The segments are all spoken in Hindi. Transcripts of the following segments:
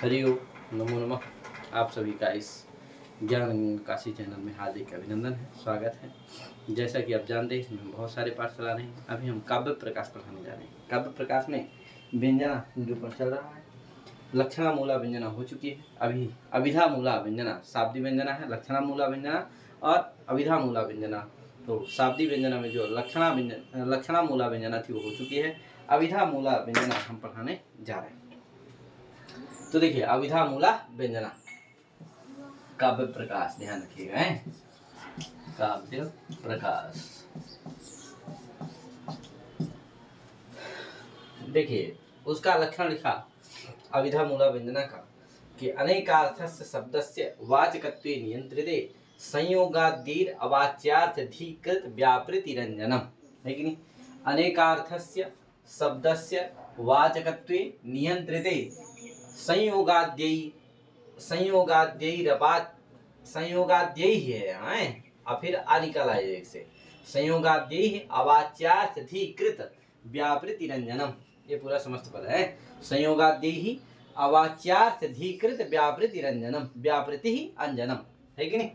हरिओम नमो नमः। आप सभी का इस ज्ञान काशी चैनल में हार्दिक अभिनंदन है, स्वागत है। जैसा कि आप जानते हैं इसमें बहुत सारे पाठ चला रहे हैं। अभी हम काव्य प्रकाश पढ़ाने जा रहे हैं। काव्य प्रकाश में व्यंजना जो पर चल रहा है, लक्षणा मूला व्यंजना हो चुकी है। अभी अभिधा मूला व्यंजना शाब्दी व्यंजना है, लक्षणा मूला व्यंजना और अभिधा मूला व्यंजना। तो शाब्दी व्यंजना में जो लक्षणा मूला व्यंजना थी वो हो चुकी है। अभिधा मूला व्यंजना हम पढ़ाने जा रहे हैं। तो देखिए अभिधा मूला व्यंजना काव्य प्रकाश, ध्यान रखिएगा है, काव्य प्रकाश। देखिए उसका लक्षण लिखा अभिधा मूला व्यंजना का कि अनेकार्थस्य शब्दस्य वाचकत्वे नियंत्रिते संयोगाद्यैर अवाच्यार्थधिकृत व्यापृतिरंजनम, है कि नहीं। अनेकार्थस्य शब्दस्य वाचकत्वे नियंत्रिते संयोगाद्यैर है, और फिर आ निकला है एक से संयोगाद्यैर अवाच्यार्थधिकृत व्यापृतिरंजनम। ये पूरा समस्त पद है। संयोगाद्यैर अवाच्यार्थधिकृत व्यापृतिरंजनम, व्यापृति अंजनम, है कि नहीं।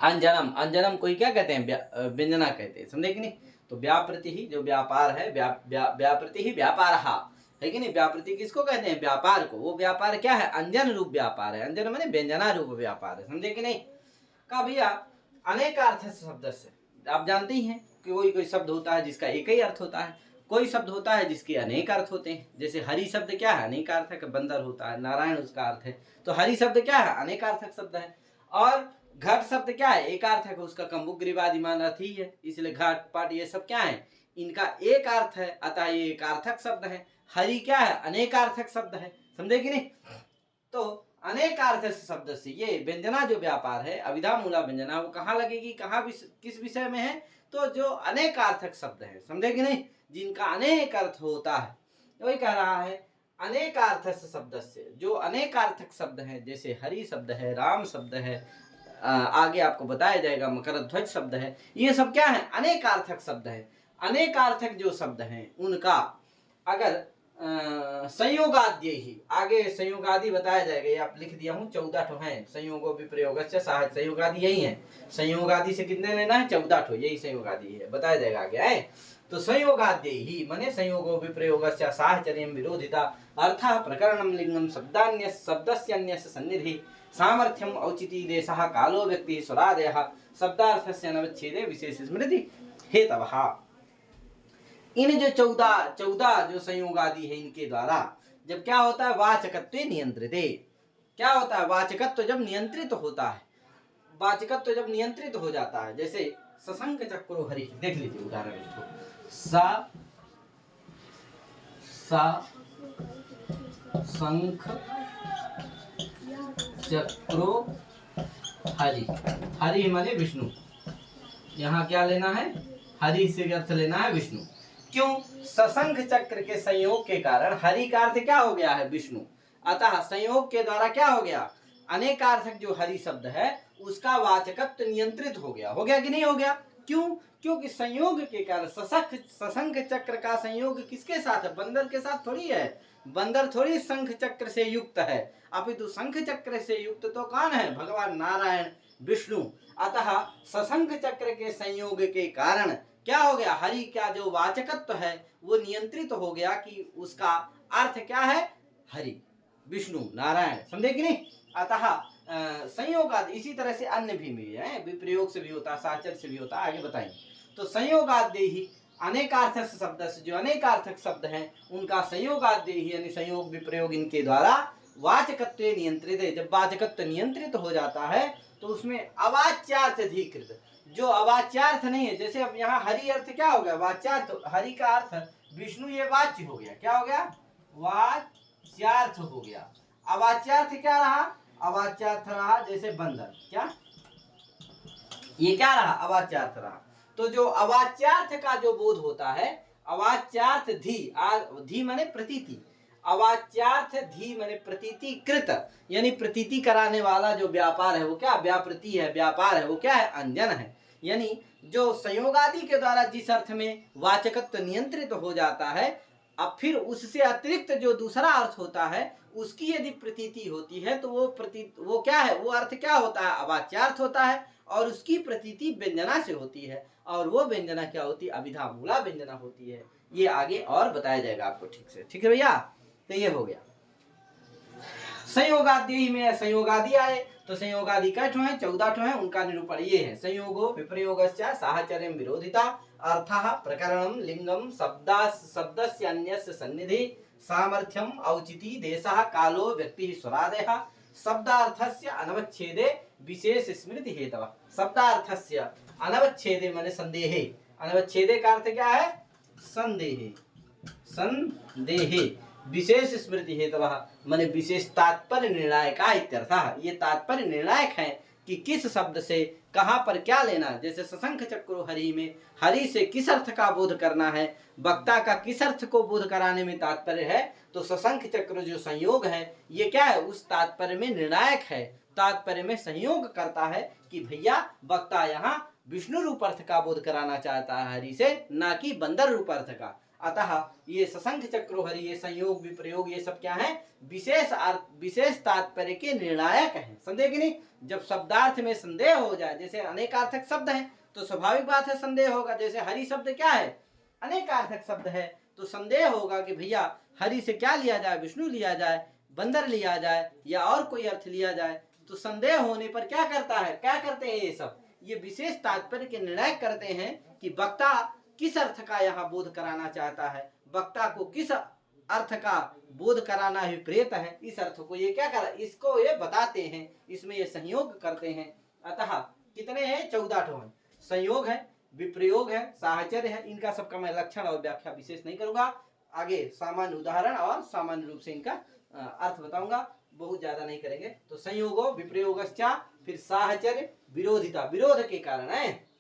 अंजनम, अंजनम कोई क्या कहते हैं, व्यंजना कहते हैं, समझे कि नहीं। तो व्यापृति ही जो व्यापार है, व्यापृति ही व्यापार है कि नहीं। व्यापृति किसको कहते हैं, व्यापार को। वो व्यापार क्या है, अंजन रूप व्यापार है। अंजन माने व्यंजना रूप व्यापार है, समझे कि नहीं। कहा भैया अनेकार्थ शब्द से आप जानते ही हैं कि कोई कोई शब्द होता है जिसका एक ही अर्थ होता है, कोई शब्द होता है जिसके अनेक अर्थ होते हैं। जैसे हरि शब्द क्या है, अनेकार्थक बंदर होता है, नारायण उसका अर्थ है। तो हरि शब्द क्या है, अनेकार्थक शब्द है। और घट शब्द क्या है, एकार्थक, उसका कम्बुग्रीवादिमान अर्थ ही है, इसलिए घट पट ये सब क्या है, इनका एक अर्थ है, अतः ये एकार्थक शब्द है। हरि क्या है, अनेकार्थक शब्द है, समझे कि नहीं। तो अनेकार्थ शब्द से ये व्यंजना जो व्यापार है, अभिधा मूला व्यंजना, वो कहाँ लगेगी, कहाँ किस विषय में है, तो जो अनेकार्थक शब्द है, समझे कि नहीं, जिनका अनेक अर्थ होता है। वही कह रहा है अनेकार्थ शब्द से, जो अनेकार्थक शब्द है, जैसे हरि शब्द है, राम शब्द है, आगे आपको बताया जाएगा, मकर ध्वज शब्द है, ये सब क्या है, अनेकार्थक शब्द है। अनेकार्थक जो शब्द हैं उनका अगर संयोगाद्य ही, आगे संयोगादि बताया जाएगा, ये आप लिख दिया हूं, 14 ठो है। संयोगो विप्रयोगस्य साहच, संयोगादि यही है। संयोगादि से कितने लेना है, 14 ठो, यही संयोगादि है, बताया जाएगा आगे है। तो संयोगाद्य ही माने संयोगो विप्रयोगस्य साहचर्यम विरोधिता अर्थः प्रकरणम लिंगम शब्दान्य शब्दस्यन्यस्य सन्निधि सामर्थ्यम औचिति देशः कालो व्यक्ति स्वरादयः शब्दार्थस्य नवच्छेदे विशेष स्मृति हेतवः। इन जो 14 जो संयोगादि है, इनके द्वारा जब क्या होता है, वाचकत्व नियंत्रित, क्या होता है, वाचकत्व जब नियंत्रित होता है, वाचकत्व जब नियंत्रित हो जाता है। जैसे सशंक चक्रो हरि, देख लीजिए उदाहरण इसको, शंख चक्रो हरि, हरि माने विष्णु, यहाँ क्या लेना है, हरि से अर्थ लेना है विष्णु। क्यों, सशंख चक्र के संयोग के कारण हरि का अर्थ क्या हो गया है, विष्णु। अतः संयोग के द्वारा क्या हो गया, अनेकार्थक जो हरि शब्द है उसका वाचकत्व नियंत्रित हो गया कि नहीं हो गया। क्यों, क्योंकि संयोग के कारण सशंख चक्र का संयोग किसके साथ है, बंदर के साथ थोड़ी है। बंदर थोड़ी शंख चक्र से युक्त है, अपितु शंख चक्र से युक्त तो कौन है, भगवान नारायण विष्णु। अतः सशंख चक्र के संयोग के कारण क्या हो गया, हरि का जो वाचकत्व है वो नियंत्रित हो गया कि उसका अर्थ क्या है, हरि विष्णु नारायण, समझे कि नहीं। अतः संयोगादि, इसी तरह से अन्य भी मिले हैं, विप्रयोग से भी होता है, साचर से भी होता है, आगे बताएंगे। तो संयोगाद्य ही अनेकार्थक शब्द से, जो अनेकार्थक शब्द हैं उनका संयोगाद्य ही यानी संयोग विप्रयोग इनके द्वारा वाचकत्व नियंत्रित है। जब वाचकत्व नियंत्रित हो जाता है तो उसमें अवाच्यार्थ अधिकृत, जो अवाच्यार्थ नहीं है, जैसे अब यहाँ हरि अर्थ क्या हो गया, वाच्यार्थ, हरि का अर्थ विष्णु, ये वाच्य हो गया, क्या हो गया, वाच्यार्थ हो गया। अवाच्यार्थ क्या रहा, अवाच्यार्थ रहा जैसे बंदर, क्या ये क्या रहा, अवाच्यार्थ रहा। तो जो अवाच्यार्थ का जो बोध होता है, अवाच्यार्थ धी माने प्रतीति, अवाच्यार्थ धी माने प्रतीति कृत, यानी प्रतीति कराने वाला जो व्यापार है वो क्या, व्यापृति है, व्यापार है, वो क्या है, अंजन है। यानी जो संयोगादि के द्वारा जिस अर्थ में वाचकत्व नियंत्रित हो जाता है, अब फिर उससे अतिरिक्त जो दूसरा अर्थ होता है उसकी यदि प्रतीति होती है तो वो क्या है, वो अर्थ क्या होता है, अवाच्यार्थ होता है और उसकी प्रतीति व्यंजना से होती है और वो व्यंजना क्या होती है, अभिधा मूला व्यंजना होती है। ये आगे और बताया जाएगा आपको ठीक से। ठीक है भैया, तो ये हो गया। संयोगादि में संयोगादि आए तो संयोगादि कै ठो है, 14 ठो है, उनका निरूपण ये है। संयोगो विप्रयोगश्च साहचर्यं विरोधिता अर्थः प्रकरणं लिंगम शब्दस्य अन्यस्य सन्निधि सामर्थ्यम औचिति देशः कालो व्यक्ति स्वरादयः शब्दार्थस्य अनवच्छेदे विशेष स्मृति हेतव। शब्दार्थस्य अनवच्छेदे माने संदेहे, अनवच्छेदे का अर्थ क्या है, संदेहे, संदेहे विशेष स्मृति हेतव माने विशेष तात्पर्य निर्णायक इत्यर्थः। ये तात्पर्य निर्णायक है कि किस शब्द से कहां पर क्या लेना। जैसे सशंख चक्रो हरि में हरि से किस अर्थ का बोध करना है, वक्ता का किस अर्थ को बोध कराने में तात्पर्य है, तो सशंख चक्र जो संयोग है ये क्या है, उस तात्पर्य में निर्णायक है, तात्पर्य में संयोग करता है कि भैया वक्ता यहाँ विष्णु रूप अर्थ का बोध कराना चाहता है हरि से, ना कि बंदर रूप अर्थ का। अतः ये सशंख चक्रो हरि, ये संयोग विप्रयोग, ये सब क्या है, विशेष अर्थ विशेष तात्पर्य के निर्णायक है। संदेह की नहीं, जब शब्दार्थ में संदेह हो जाए, जैसे अनेकार्थक शब्द है तो स्वाभाविक बात है संदेह होगा। जैसे हरि शब्द क्या है, अनेकार्थक शब्द है, तो संदेह होगा कि भैया हरि से क्या लिया जाए, विष्णु लिया जाए, बंदर लिया जाए या और कोई अर्थ लिया जाए। तो संदेह होने पर क्या करता है, क्या करते हैं ये सब, ये विशेष तात्पर्य के निर्णय करते हैं कि वक्ता किस अर्थ का यहाँ बोध कराना चाहता है, वक्ता को किस अर्थ का बोध कराना ही प्रेत है, इस अर्थ को ये क्या करा, इसको ये बताते हैं, इसमें ये संयोग करते हैं। अतः कितने हैं, 14 ठो हैं। संयोग है, विप्रयोग है, साहचर्य है, इनका सबका मैं लक्षण और व्याख्या विशेष नहीं करूंगा। आगे सामान्य उदाहरण और सामान्य रूप से इनका अर्थ बताऊंगा, बहुत ज्यादा नहीं करेंगे। तो संयोगो विप्रयोगश्च, फिर साहचर्य, विरोधिता, विरोध के कारण है,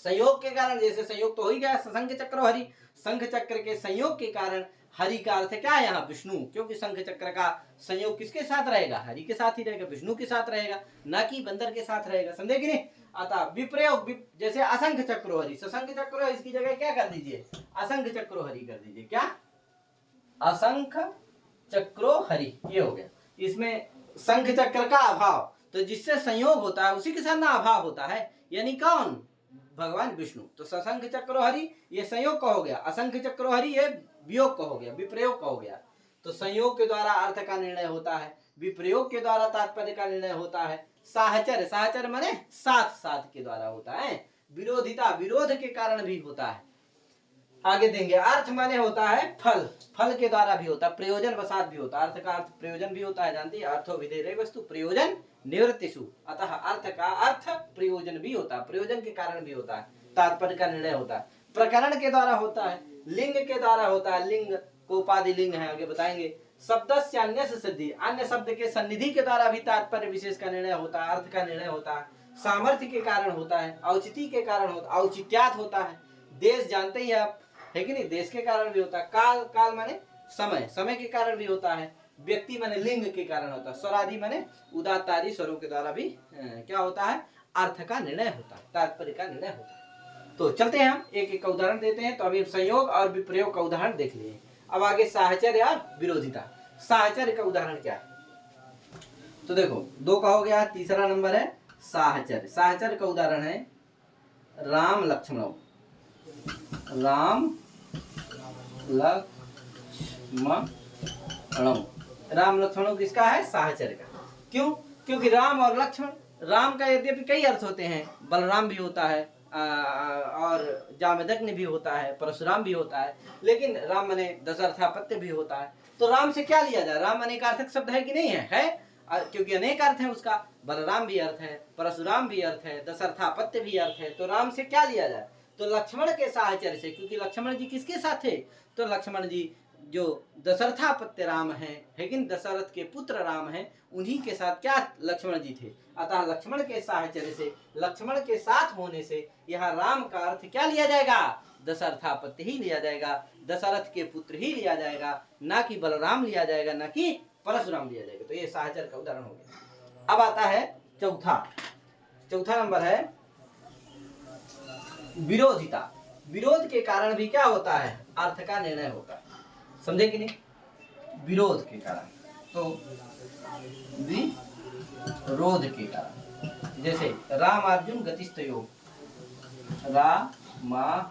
संयोग के कारण। जैसे संयोग तो हो ही गया, शंख चक्र हरि, शंख चक्र के संयोग के कारण हरि का अर्थ क्या है यहाँ, विष्णु, क्योंकि शंख चक्र का संयोग किसके साथ रहेगा, हरि के साथ ही रहेगा, विष्णु के साथ रहेगा, ना कि बंदर के साथ रहेगा। संदेह की नहीं। अतः विप्रयोग, जैसे असंख चक्रो हरि, शंख चक्रो, इसकी जगह क्या कर दीजिए, असंख चक्रो हरि कर दीजिए। क्या, असंख चक्रो हरि, ये हो गया। इसमें शंख चक्र का अभाव, तो जिससे संयोग होता है उसी के साथ ना अभाव होता है, यानी कौन, भगवान विष्णु। तो सशंख चक्रो हरि ये संयोग का हो गया, असंख चक्रो हरि ये वियोग का हो गया, विप्रयोग का हो गया। तो संयोग के द्वारा अर्थ का निर्णय होता है, विप्रयोग के द्वारा तात्पर्य का निर्णय होता है, साहचर्य, साहचर्य माने साथ साथ के द्वारा होता है, विरोधिता, विरोध के कारण भी होता है। आगे देंगे, अर्थ माने होता है फल, फल के द्वारा भी होता है, प्रयोजन वसात भी होता है। अर्थ का अर्थ प्रयोजन भी होता है, जानती है, अर्थो विधेय वस्तु प्रयोजन निवृत्तिषु। अतः अर्थ का अर्थ प्रयोजन भी होता है, प्रयोजन के कारण भी होता है, तात्पर्य का निर्णय होता है, प्रकरण के द्वारा होता है, लिंग के द्वारा होता है, लिंग को उपाधि लिंग है, आगे बताएंगे। शब्दस्य अन्यस्य सिद्धि, अन्य शब्द के सन्निधि के द्वारा भी तात्पर्य विशेष का निर्णय होता है, अर्थ का निर्णय होता है, सामर्थ्य के कारण होता है, औचिति के कारण होता है, औचित्यात होता है, देश जानते ही आप है कि नहीं, देश के कारण भी होता है, काल, काल माने समय, समय के कारण भी होता है, व्यक्ति माने लिंग के कारण होता है, स्वरादि माने उदात्तादि स्वरों के द्वारा भी क्या होता है, अर्थ का निर्णय होता है, तात्पर्य का निर्णय होता है। तो चलते हैं हम एक एक का उदाहरण देते हैं। तो अभी संयोग और विप्रयोग का उदाहरण देख लिए, अब आगे साहचर्य और विरोधिता। साहचर्य का उदाहरण क्या है, तो देखो 2 का हो गया, तीसरा नंबर है साहचर्य। साहचर्य का उदाहरण है राम लक्ष्मणों, राम लक्ष्मणों, राम लक्ष्मणों किसका है, साहचर्य का। क्यों, क्योंकि राम और लक्ष्मण, राम का यद्यपि कई अर्थ होते हैं, बलराम भी होता है और जामदग्नि भी होता है, परशुराम भी होता है, लेकिन राम माने दशरथापत्य भी होता है। तो राम से क्या लिया जाए, राम अनेकार्थक शब्द है कि नहीं है, क्योंकि अनेक अर्थ है उसका, बलराम भी अर्थ है, परशुराम भी अर्थ है, दशरथापत्य भी अर्थ है। तो राम से क्या लिया जाए, तो लक्ष्मण के साहचर्य से, क्योंकि लक्ष्मण जी किसके साथ थे, तो लक्ष्मण जी जो दशरथापत्य राम है, लेकिन दशरथ के पुत्र राम हैं, उन्हीं के साथ क्या लक्ष्मण जी थे। अतः लक्ष्मण के साहचर्य से, लक्ष्मण के साथ होने से यहाँ राम का अर्थ क्या लिया जाएगा, दशरथापत्य ही लिया जाएगा, दशरथ के पुत्र ही लिया जाएगा, ना कि बलराम लिया जाएगा, ना कि परशुराम लिया जाएगा। तो ये साहचर्य का उदाहरण हो गया। अब आता है चौथा नंबर है विरोधिता। विरोध के कारण भी क्या होता है, अर्थ का निर्णय होता है। समझे कि नहीं, विरोध के कारण। तो विरोध के कारण, जैसे राम अर्जुन गतिस्तयो, रामार्जुन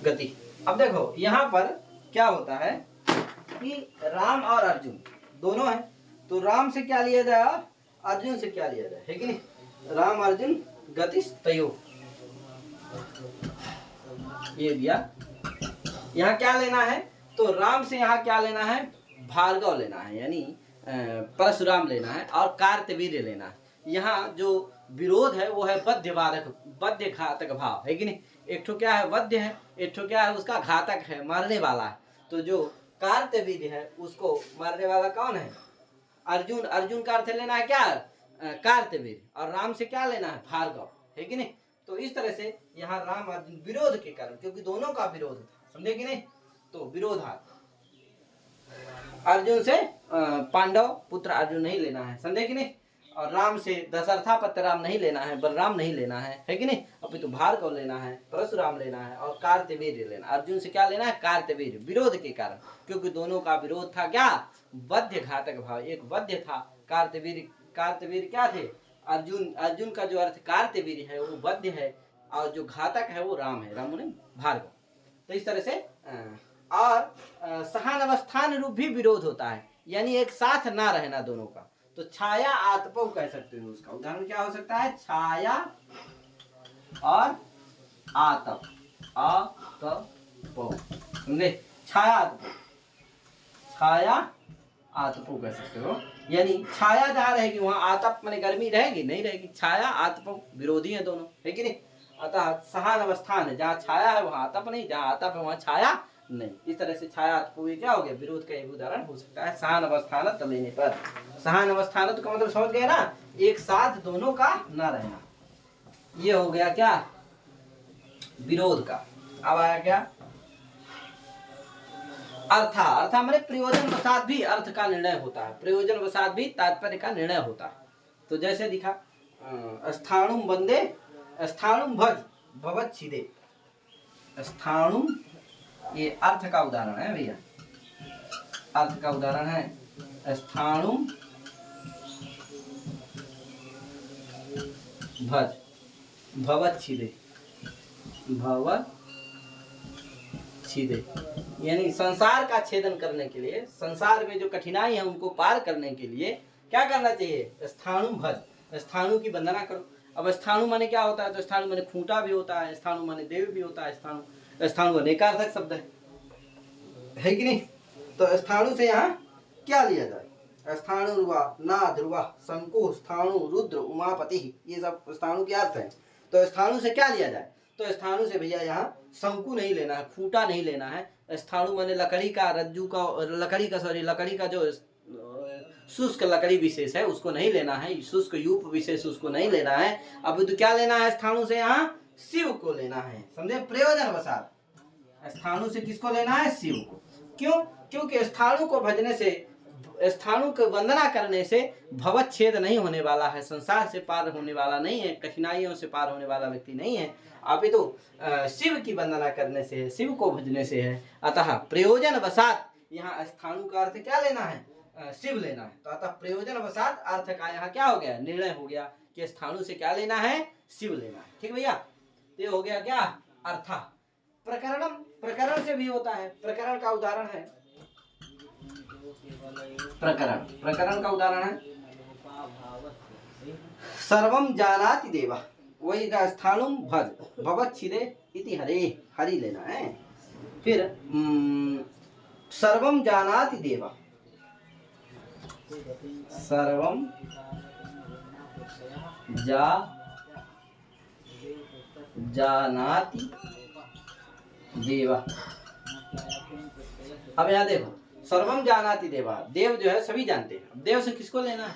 गति। अब देखो यहाँ पर क्या होता है कि राम और अर्जुन दोनों हैं, तो राम से क्या लिया जाए और अर्जुन से क्या लिया जाए, है कि नहीं, राम अर्जुन गतिस्तयो, ये दिया। यहाँ क्या लेना है, तो राम से यहाँ क्या लेना है, भार्गव लेना है, यानी परशुराम लेना है, और कार्तवीर्य लेना है। यहाँ जो विरोध है वो है वध्यवादक, वध्य घातक भाव, है कि नहीं। एक ठो क्या है, वध्य है, एक ठो क्या है, उसका घातक है, मारने वाला है। तो जो कार्तवीर्य है उसको मारने वाला कौन है, अर्जुन। अर्जुन का अर्थ लेना है क्या, कार्तवीर्य, और राम से क्या लेना है, भार्गव, है कि नहीं। तो इस तरह से यहाँ राम अर्जुन विरोध के कारण, क्योंकि दोनों का विरोध था, समझे कि नहीं। तो विरोधात अर्जुन से पांडव पुत्र अर्जुन नहीं लेना है, समझे कि नहीं। और राम से दशरथापत्य राम नहीं लेना है, बलराम नहीं लेना है कि नहीं, अपितु भार्गव लेना है, परशुराम लेना है, और कार्तवीर्य लेना। अर्जुन से क्या लेना है, कार्तवीर्य, विरोध के कारण, क्योंकि दोनों का विरोध था क्या, वध्य घातक भाव। एक वध्य था, कार्तवीर्य, कार्तवीर्य क्या थे, अर्जुन। अर्जुन का जो अर्थ कार्तवीर्य है वो वध्य है, और जो घातक है वो राम है, राम ने भार्गव। तो इस तरह से और सहानवस्थान रूप भी विरोध होता है, यानी एक साथ ना रहना दोनों का। तो छाया आतपव कह सकते हो, उसका उदाहरण क्या हो सकता है, छाया और आतप, आतपव, समझे, छाया आतपव, छाया आतपव कह सकते हो, यानी छाया जहाँ रहेगी वहाँ आतप माने गर्मी रहेगी, नहीं रहेगी। छाया आतपव विरोधी है दोनों, है कि नहीं। अतः सहान अवस्थान है, जहाँ छाया है वहाँ आतप नहीं, जहाँ आतप है वहाँ छाया नहीं। इस तरह से छाया आतपव क्या हो गया, विरोध का एक उदाहरण हो सकता है सहान अवस्थानत लेने पर। सहान अवस्थानत का मतलब समझ गए ना, एक साथ दोनों का न रहना, ये हो गया क्या, विरोध का। अब आया क्या, अर्था। अर्था माने प्रयोजन वसात भी अर्थ का निर्णय होता है, प्रयोजन वसात भी तात्पर्य का निर्णय होता है। तो जैसे दिखा, स्थाणुम वंदे, स्थाणुम भज भवच्छिदे, स्थाणुम ये अर्थ का उदाहरण है भैया, अर्थ का उदाहरण है, स्थाणुम भज भवच्छिदे, भवच्छिदे, यानी संसार का छेदन करने के लिए, संसार में जो कठिनाई है उनको पार करने के लिए क्या करना चाहिए, स्थाणु भज, स्थाणु की वंदना करो। अब स्थाणु माने क्या होता है, तो स्थाणु माने खूंटा भी होता है, स्थाणु माने देव भी होता है, स्थाणु अनेकार्थक शब्द है कि नहीं। तो स्थाणु से यहाँ क्या लिया जाए, स्थाणुर्वा, नाध्रुवा, शंकु, स्थाणु, रुद्र, उमापति, ये सब स्थाणु के अर्थ हैं। तो स्थाणु से क्या लिया जाए, तो स्थाणु से भैया यहाँ शंकु नहीं लेना है, खूंटा नहीं लेना है। स्थाणु माने लकड़ी का, रज्जु का, लकड़ी का जो शुष्क लकड़ी विशेष है उसको नहीं लेना है, शुष्क यूप विशेष उसको नहीं लेना है। अब तो क्या लेना है, स्थाणु से यहाँ शिव को लेना है, समझे, प्रयोजन वसात। स्थाणु से किसको लेना है, शिव को। क्यों, क्योंकि स्थाणु को भजने से, स्थाणु को वंदना करने से भवच्छेद नहीं होने वाला है, संसार से पार होने वाला नहीं है, कठिनाइयों से पार होने वाला व्यक्ति नहीं है। अभी तो शिव की वंदना करने से है, शिव को भजने से है। अतः प्रयोजन वसात यहाँ स्थाणु का अर्थ क्या लेना है, शिव लेना है। तो अतः प्रयोजन वसात अर्थ का यहाँ क्या हो गया, निर्णय हो गया कि स्थाणु से क्या लेना है, शिव लेना है। ठीक भैया, ये हो गया क्या, अर्था। प्रकरणम, प्रकरण से भी होता है, प्रकरण का उदाहरण है, प्रकरण, प्रकरण का उदाहरण है सर्वम जानाति देवा, वही स्थाणुम भज भवच्छिदे इति हरे, हरि लेना है। फिर सर्वम जानाति देवा, सर्वम जानाति देवा। अब यहाँ देखो, सर्वम जानाति देवा, देव जो है सभी जानते हैं। देव से किसको लेना है,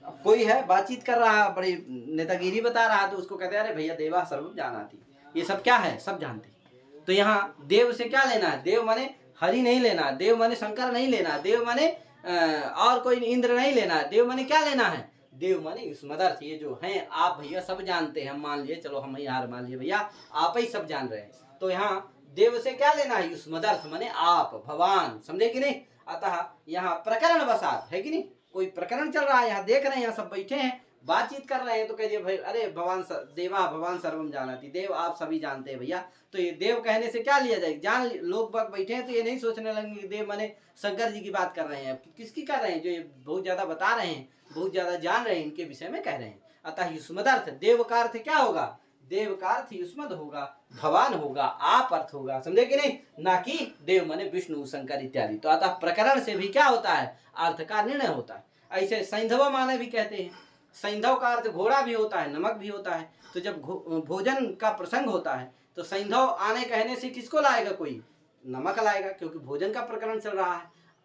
अब कोई है बातचीत कर रहा है, बड़ी नेतागिरी बता रहा है, तो उसको कहते हैं अरे भैया देवा सर्वम जानाति, ये सब क्या है, सब जानते हैं। तो यहाँ देव से क्या लेना है, देव माने हरि नहीं लेना, देव माने शंकर नहीं लेना, देव माने और कोई इंद्र नहीं लेना, देव माने क्या लेना है, देव माने युष्मदर्थ। ये जो हैं आप भैया सब जानते हैं, हम मान लिए, चलो हम ही हार मान लिए भैया, आप ही सब जान रहे हैं। तो यहाँ देव से क्या लेना है, युष्मदर्थ माने आप, भगवान, समझे कि नहीं। अतः यहाँ प्रकरण वसात है कि नहीं, कोई प्रकरण चल रहा है, यहाँ देख रहे हैं, यहाँ सब बैठे हैं बातचीत कर रहे हैं, तो कहिए भाई अरे भगवान देवा भगवान सर्वम जानती, देव आप सभी जानते हैं भैया। तो ये देव कहने से क्या लिया जाए, जान लोग बाग बैठे हैं तो ये नहीं सोचने लगेंगे कि देव माने शंकर जी की बात कर रहे हैं, किसकी कर रहे हैं, जो ये बहुत ज्यादा बता रहे हैं, बहुत ज्यादा जान रहे हैं, इनके विषय में कह रहे हैं। अतः युष्मदर्थ, देव का अर्थ क्या होगा, देव का अर्थ युष्मद होगा, भगवान होगा, आप अर्थ होगा, समझे कि नहीं, ना कि देव माने विष्णु शंकर इत्यादि। तो अतः प्रकरण से भी क्या होता है, अर्थ का निर्णय होता है। ऐसे सैंधव माने भी कहते हैं, सैंधव का अर्थ घोड़ा भी होता है, नमक भी होता है। तो जब भोजन का प्रसंग होता है तो सैंधव आने कहने से किसको लाएगा, कोई नमक लाएगा, क्योंकि भोजन का प्रकरण चल रहा है,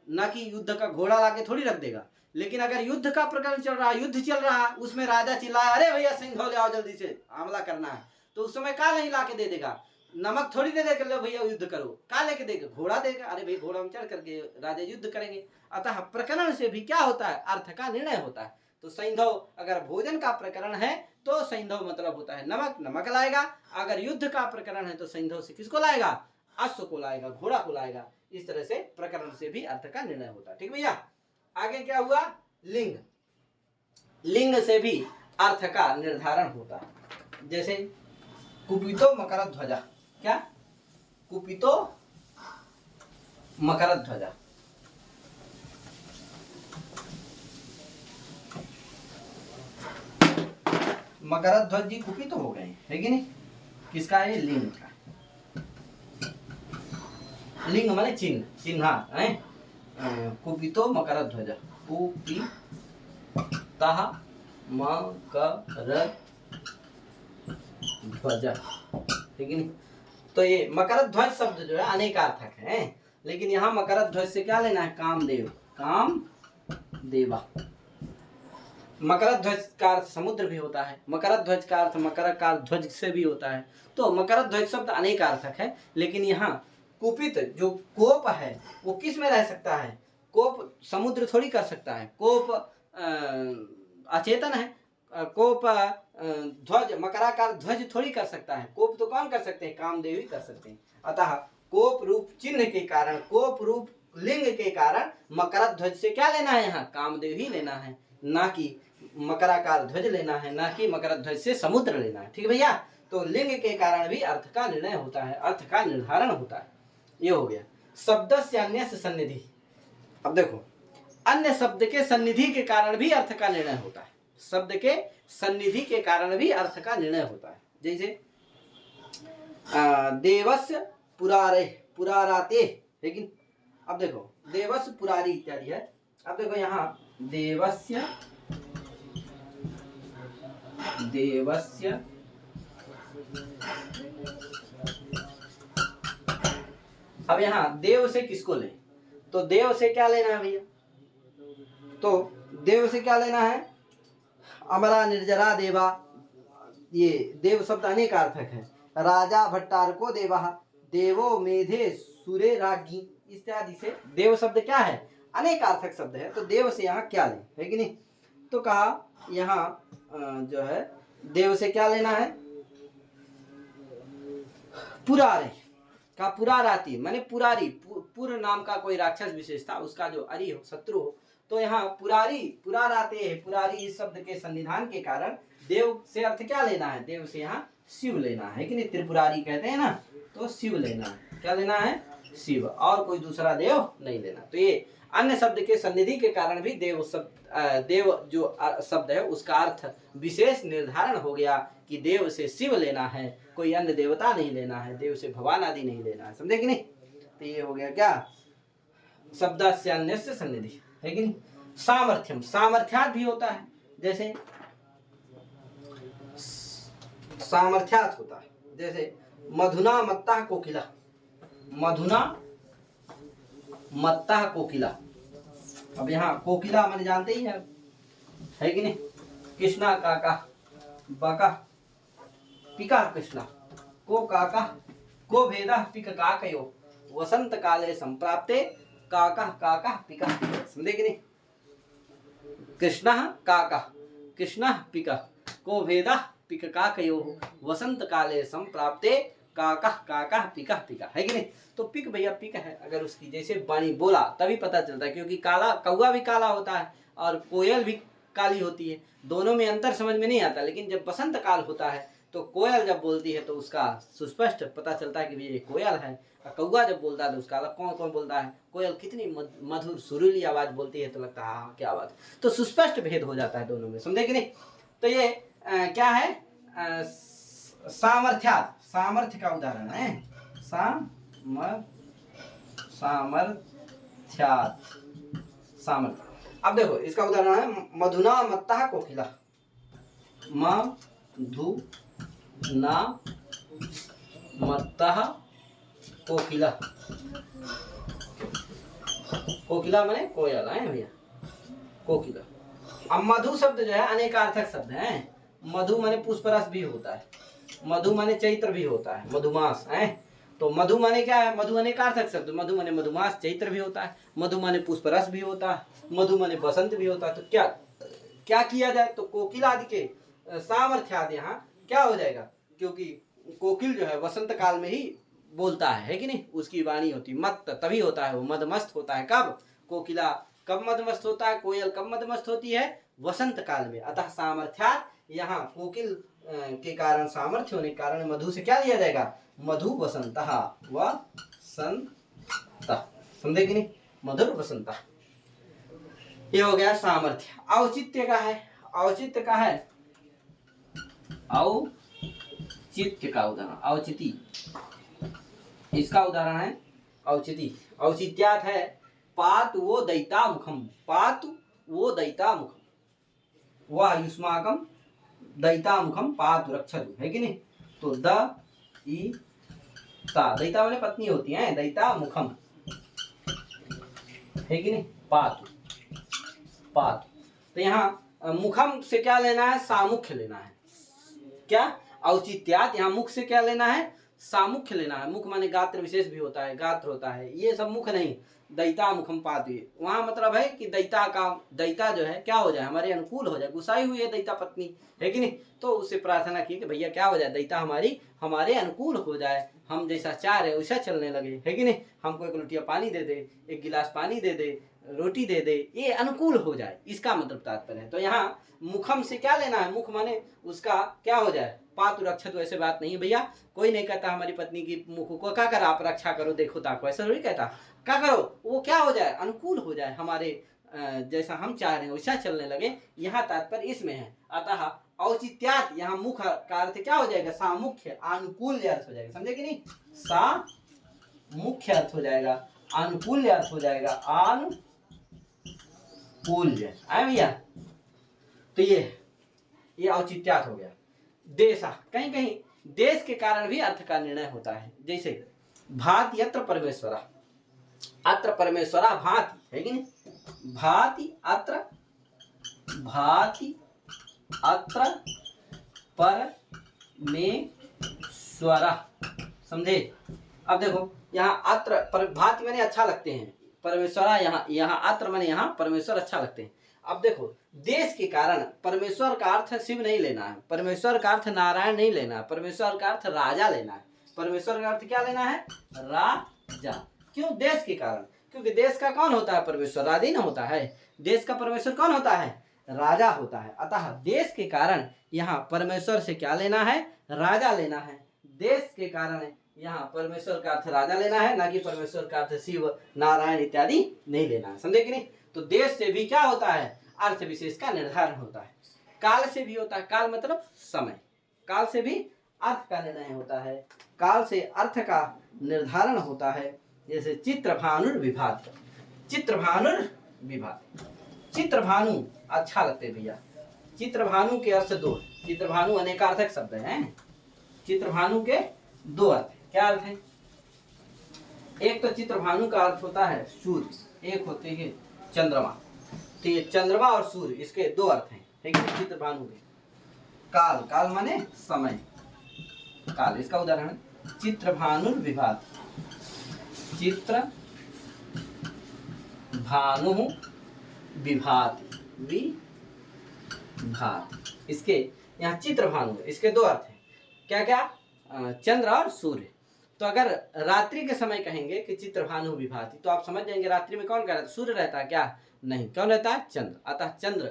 ना कि युद्ध का घोड़ा लाके थोड़ी रख देगा। लेकिन अगर युद्ध का प्रकरण चल रहा है, युद्ध चल रहा है, उसमें राजा चिल्लाए अरे भैया सैंधव ले आओ जल्दी से हमला करना है, तो उस समय का नहीं ला के दे देगा, नमक थोड़ी दे देगा, लो भैया युद्ध करो, का लेके देगा, घोड़ा देगा, अरे भाई घोड़ा में चढ़ करके राजा युद्ध करेंगे। अतः प्रकरण से भी क्या होता है, अर्थ का निर्णय होता है। तो सैंधव अगर भोजन का प्रकरण है तो सैंधव मतलब होता है नमक, नमक लाएगा। अगर युद्ध का प्रकरण है तो सैंधव से किसको लाएगा, अश्व को लाएगा, घोड़ा को लाएगा। इस तरह से प्रकरण से भी अर्थ का निर्णय होता है। ठीक भैया, आगे क्या हुआ, लिंग, लिंग से भी अर्थ का निर्धारण होता है। जैसे कुपितो मकर ध्वजा, क्या कुपितो मकर ध्वजा, मकर ध्वज जी कुपित हो गए है कि नहीं, किसका है, लिंग का। लिंग माने चिन्ह, चिन्ह है, कुपितो मकर ध्वज, कुपितः मकर ध्वज, ठीक है नहीं। तो ये मकर ध्वज शब्द जो है अनेकार्थक है, लेकिन यहाँ मकर ध्वज से क्या लेना है, कामदेव, काम देवा। मकर ध्वज का अर्थ समुद्र भी होता है, मकर ध्वज का अर्थ मकर का ध्वज से भी होता है। तो मकर ध्वज शब्द अनेकार्थक है, लेकिन यहाँ कुपित जो कोप है वो किस में रह सकता है, कोप समुद्र थोड़ी कर सकता है, कोप अचेतन है, कोप ध्वज मकराकार ध्वज थोड़ी कर सकता है, कोप तो कौन कर सकते हैं, कामदेव ही कर सकते हैं। अतः कोप रूप चिन्ह के कारण, कोप रूप लिंग के कारण मकर ध्वज से क्या लेना है, यहाँ कामदेव ही लेना है, ना कि मकराकार ध्वज लेना है, ना कि मकर ध्वज से समुद्र लेना है। ठीक भैया, तो लिंग के कारण भी अर्थ का निर्णय होता है, अर्थ का निर्धारण होता है। ये हो गया शब्द से अन्य सन्निधि। अब देखो अन्य शब्द के सन्निधि के कारण भी अर्थ का निर्णय होता है, शब्द के सन्निधि के कारण भी अर्थ का निर्णय होता है। जैसे देवस्य पुरारे पुराराते, लेकिन अब देखो देवस्य पुरारी इत्यादि है। अब देखो यहाँ देवस्य देवस्य अब यहाँ देव से किसको ले, तो देव से क्या लेना है भैया, तो देव से क्या लेना है, अमरा निर्जरा देवा, ये देव शब्द अनेकार्थक है। राजा भट्टारको देवा, देवो मेधे सुरे रागी इत्यादि से देव शब्द क्या है, अनेकार्थक शब्द है। तो देव से यहाँ क्या ले, है कि नहीं। तो कहा यहाँ जो है देव से क्या लेना है, पुरारे का पुराराती माने पुरारी, पुर नाम का कोई राक्षस विशेष था, उसका जो अरि हो, शत्रु हो। तो यहाँ पुरारी पुराराते है, पुरारी इस शब्द के सन्निधान के कारण देव से अर्थ क्या लेना है, देव से यहाँ शिव लेना है कि नहीं, त्रिपुरारी कहते हैं ना, तो शिव लेना है, क्या लेना है, शिव, और कोई दूसरा देव नहीं लेना। तो ये अन्य शब्द के सन्निधि के कारण भी देव शब्द, देव जो शब्द है उसका अर्थ विशेष निर्धारण हो गया कि देव से शिव लेना है, कोई अन्य देवता नहीं लेना है, देव से भगवान आदि नहीं लेना है, समझे कि नहीं। तो ये हो गया क्या, शब्द से अन्य से सन्निधि, है कि नहीं। सामर्थ्यम, सामर्थ्यात भी होता है, जैसे सामर्थ्यात होता है, जैसे मधुना मत्ता कोकिला, मधुना मत्ता कोकिला। अब यहाँ कोकिला मैंने जानते ही है कि नहीं, कृष्णा काका बाका पिका कृष्णा को काका को भेदा पिक काकयो वसंत काले संप्राप्ते काका काका पिका, समझे कि नहीं। कृष्णा काका कृष्णः पिकः को भेदः पिक काकयोः वसंत काले संप्राप्ते काकः काकः पिकः पिकः, है कि नहीं। तो पिक भैया पिक है, अगर उसकी जैसे वाणी बोला तभी पता चलता है, क्योंकि काला कौवा भी काला होता है और कोयल भी काली होती है, दोनों में अंतर समझ में नहीं आता। लेकिन जब बसंत काल होता है तो कोयल जब बोलती है तो उसका सुस्पष्ट पता चलता है कि ये कोयल है, और कौवा जब बोलता है तो उसका अलग कौन कौन बोलता है, कोयल कितनी मधुर सुरीली आवाज बोलती है तो लगता है हाँ क्या बात, तो सुस्पष्ट भेद हो जाता है दोनों में, समझे कि नहीं। तो ये क्या है, सामर्थ्यात, सामर्थ्य का उदाहरण है, सामर्थ्यात, सामर्थ्य। अब देखो इसका उदाहरण है मधुना मत्तः कोकिला, मधुना मत्तः कोकिला, कोकिला माने कोयल है भैया, कोकिला। अब मधु शब्द जो है अनेकार्थक शब्द है, मधु माने पुष्परस भी होता है, मधु माने चैत्र भी होता है, मधुमास है। तो मधु माने क्या है, मधु अनेकार्थक शब्द, मधु माने मधुमास, चैत्र भी होता है, मधु माने पुष्परस भी होता है, मधु माने बसंत भी होता है। तो क्या क्या किया जाए, तो कोकिल आदि के सामर्थ्य आदि यहाँ क्या हो जाएगा, क्योंकि कोकिल जो है वसंत काल में ही बोलता है कि नहीं, उसकी वाणी होती मत तभी होता है, वो मदमस्त होता है। कब, कोकिला कब मदमस्त होता है, कोयल कब मदमस्त होती है, वसंत काल में। अतः सामर्थ्यात यहाँ कोकिल के कारण, सामर्थ्य होने के कारण मधु से क्या लिया जाएगा, मधु वसंतः, वसंतः, समझे कि नहीं, मधुर वसंतः। ये हो गया सामर्थ्य। औचित्य का है, औचित्य का है, औचित्य का उदाहरण, औचिति, इसका उदाहरण है औचिति। औचित्यात है पात वो दैता मुखम, पात वो दैता मुखम, वह युष्माकम दैता मुखम पात रक्षतु, है कि नहीं। तो द ई ता, दैता वाले पत्नी होती है, दैता मुखम, है कि नहीं, पात पात। तो यहाँ मुखम से क्या लेना है, सामुख्य लेना है। क्या, औचित्यात यहाँ मुख से क्या लेना है, सामुख्य लेना है। मुख माने गात्र विशेष भी होता है, गात्र होता है, ये सब मुख नहीं। दैता मुखम पाती, वहां मतलब है कि दैता का, दैता जो है क्या हो जाए, हमारे अनुकूल हो जाए, गुस्साई हुई है दैता पत्नी, है कि नहीं। तो उससे प्रार्थना की कि भैया क्या हो जाए, दैता हमारी हमारे अनुकूल हो जाए, हम जैसा चाह रहे वैसा चलने लगे, है कि नहीं। हमको एक लोटिया पानी दे दे, एक गिलास पानी दे दे, रोटी दे दे, ये अनुकूल हो जाए, इसका मतलब तात्पर्य है। तो यहाँ मुखम से क्या लेना है, मुख माने उसका क्या हो जाए, पातु रक्षत, ऐसे बात नहीं है भैया। कोई नहीं कहता हमारी पत्नी की मुख को क्या कर, आप रक्षा करो, देखो ताको, ऐसा थोड़ी कहता। क्या करो, वो क्या हो जाए, अनुकूल हो जाए, हमारे जैसा हम चाह रहे हैं वैसा चलने लगे, यहाँ तात्पर्य इसमें है। अतः औचित्यात, यहाँ मुख का अर्थ क्या हो जाएगा, सामुख्य, अनुकूल अर्थ हो जाएगा, समझे कि नहीं। सामुख्य अर्थ हो जाएगा, अनुकूल अर्थ हो जाएगा, अनुकूल्य, आए भैया। तो ये औचित्यात हो गया। देशा, कहीं कहीं देश के कारण भी अर्थ का निर्णय होता है, जैसे भाति अत्र परमेश्वरा, अत्र परमेश्वरा भाति, है कि नहीं, भाति अत्र, भाति अत्र परमेश्वरा, समझे। अब देखो यहाँ अत्र पर भाति माने अच्छा लगते हैं, परमेश्वरा यहाँ अत्र माने यहाँ परमेश्वर अच्छा लगते हैं। अब देखो देश के कारण परमेश्वर का अर्थ शिव नहीं लेना है, परमेश्वर का अर्थ नारायण नहीं लेना है, परमेश्वर का अर्थ राजा लेना है। परमेश्वर का अर्थ क्या लेना है, राजा। क्यों, देश के कारण, क्योंकि देश का कौन होता है, परमेश्वर आदि ना होता है, देश का परमेश्वर कौन होता है, राजा होता है। अतः देश के कारण यहाँ परमेश्वर से क्या लेना है, राजा लेना है। देश के कारण यहाँ परमेश्वर का अर्थ राजा लेना है, ना कि परमेश्वर का अर्थ शिव नारायण इत्यादि नहीं लेना है, समझे कि नहीं। तो देश से भी क्या होता है, अर्थ विशेष का निर्धारण होता है। काल से भी होता है, काल मतलब समय, काल से भी अर्थ का निर्णय होता है, काल से अर्थ का निर्धारण होता है। जैसे चित्रभानुर्विभाति, चित्रभानुर्विभाति, चित्रभानु अच्छा लगते हैं भैया। चित्रभानु के अर्थ दो, चित्रभानु अनेकार्थक शब्द है, चित्रभानु के दो अर्थ, क्या अर्थ है। एक तो चित्रभानु का अर्थ होता है सूर्य, एक होते हैं चंद्रमा। तो ये चंद्रमा और सूर्य, इसके दो अर्थ हैं, ठीक है। चित्रभानु के काल, काल माने समय, काल, इसका उदाहरण चित्रभानुर्विभाति, चित्रभानु विभाति, भात। इसके यहाँ चित्रभानु, इसके दो अर्थ हैं, क्या क्या, चंद्र और सूर्य। तो अगर रात्रि के समय कहेंगे कि चित्रभानु विभाति, तो आप समझ जाएंगे रात्रि में कौन क्या रहता है, सूर्य रहता है क्या, नहीं, कौन रहता है, चंद्र। अतः चंद्र,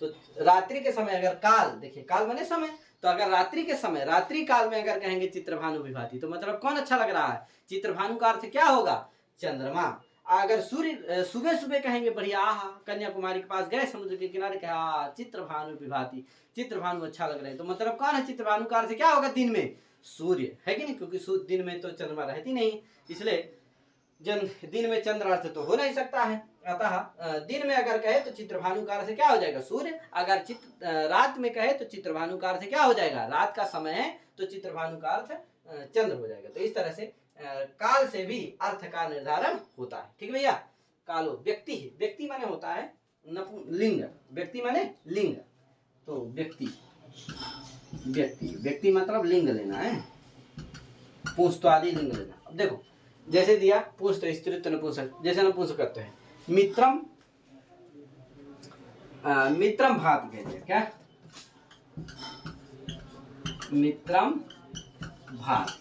तो रात्रि के समय अगर काल, देखिए काल माने समय, तो अगर रात्रि के समय, रात्रि काल में अगर कहेंगे चित्रभानु विभाति, तो मतलब कौन अच्छा लग रहा है, चित्रभानु का अर्थ क्या होगा, चंद्रमा। अगर सूर्य सुबह सुबह कहेंगे बढ़िया, आहा कन्याकुमारी के पास गए समुद्र के किनारे, कहा चित्रभानु विभाति, चित्रभानु अच्छा लग रहे हैं, तो मतलब कौन है, चित्रभानु का अर्थ क्या होगा, दिन में सूर्य, है कि नहीं, क्योंकि दिन में तो चंद्रमा रहती नहीं, इसलिए दिन में चंद्र अर्थ तो हो नहीं सकता है। अतः दिन में अगर कहे तो चित्रभानु का अर्थ क्या हो जाएगा, सूर्य। अगर रात में कहे तो चित्रभानु का अर्थ क्या हो जाएगा, रात का समय है तो चित्रभानु का अर्थ चंद्र हो जाएगा। तो इस तरह से काल से भी अर्थ का निर्धारण होता है। ठीक भैया। कालो व्यक्ति है, व्यक्ति माने होता है लिंग, व्यक्ति माने लिंग, तो व्यक्ति, व्यक्ति व्यक्ति मतलब लिंग लेना है, पुंस तो आदि लिंग लेना। अब देखो जैसे दिया पुंस तो स्त्री तो नपुंसक, जैसे नपुंसक करते हैं मित्रम, मित्रम भात कहते हैं, क्या मित्रम भात,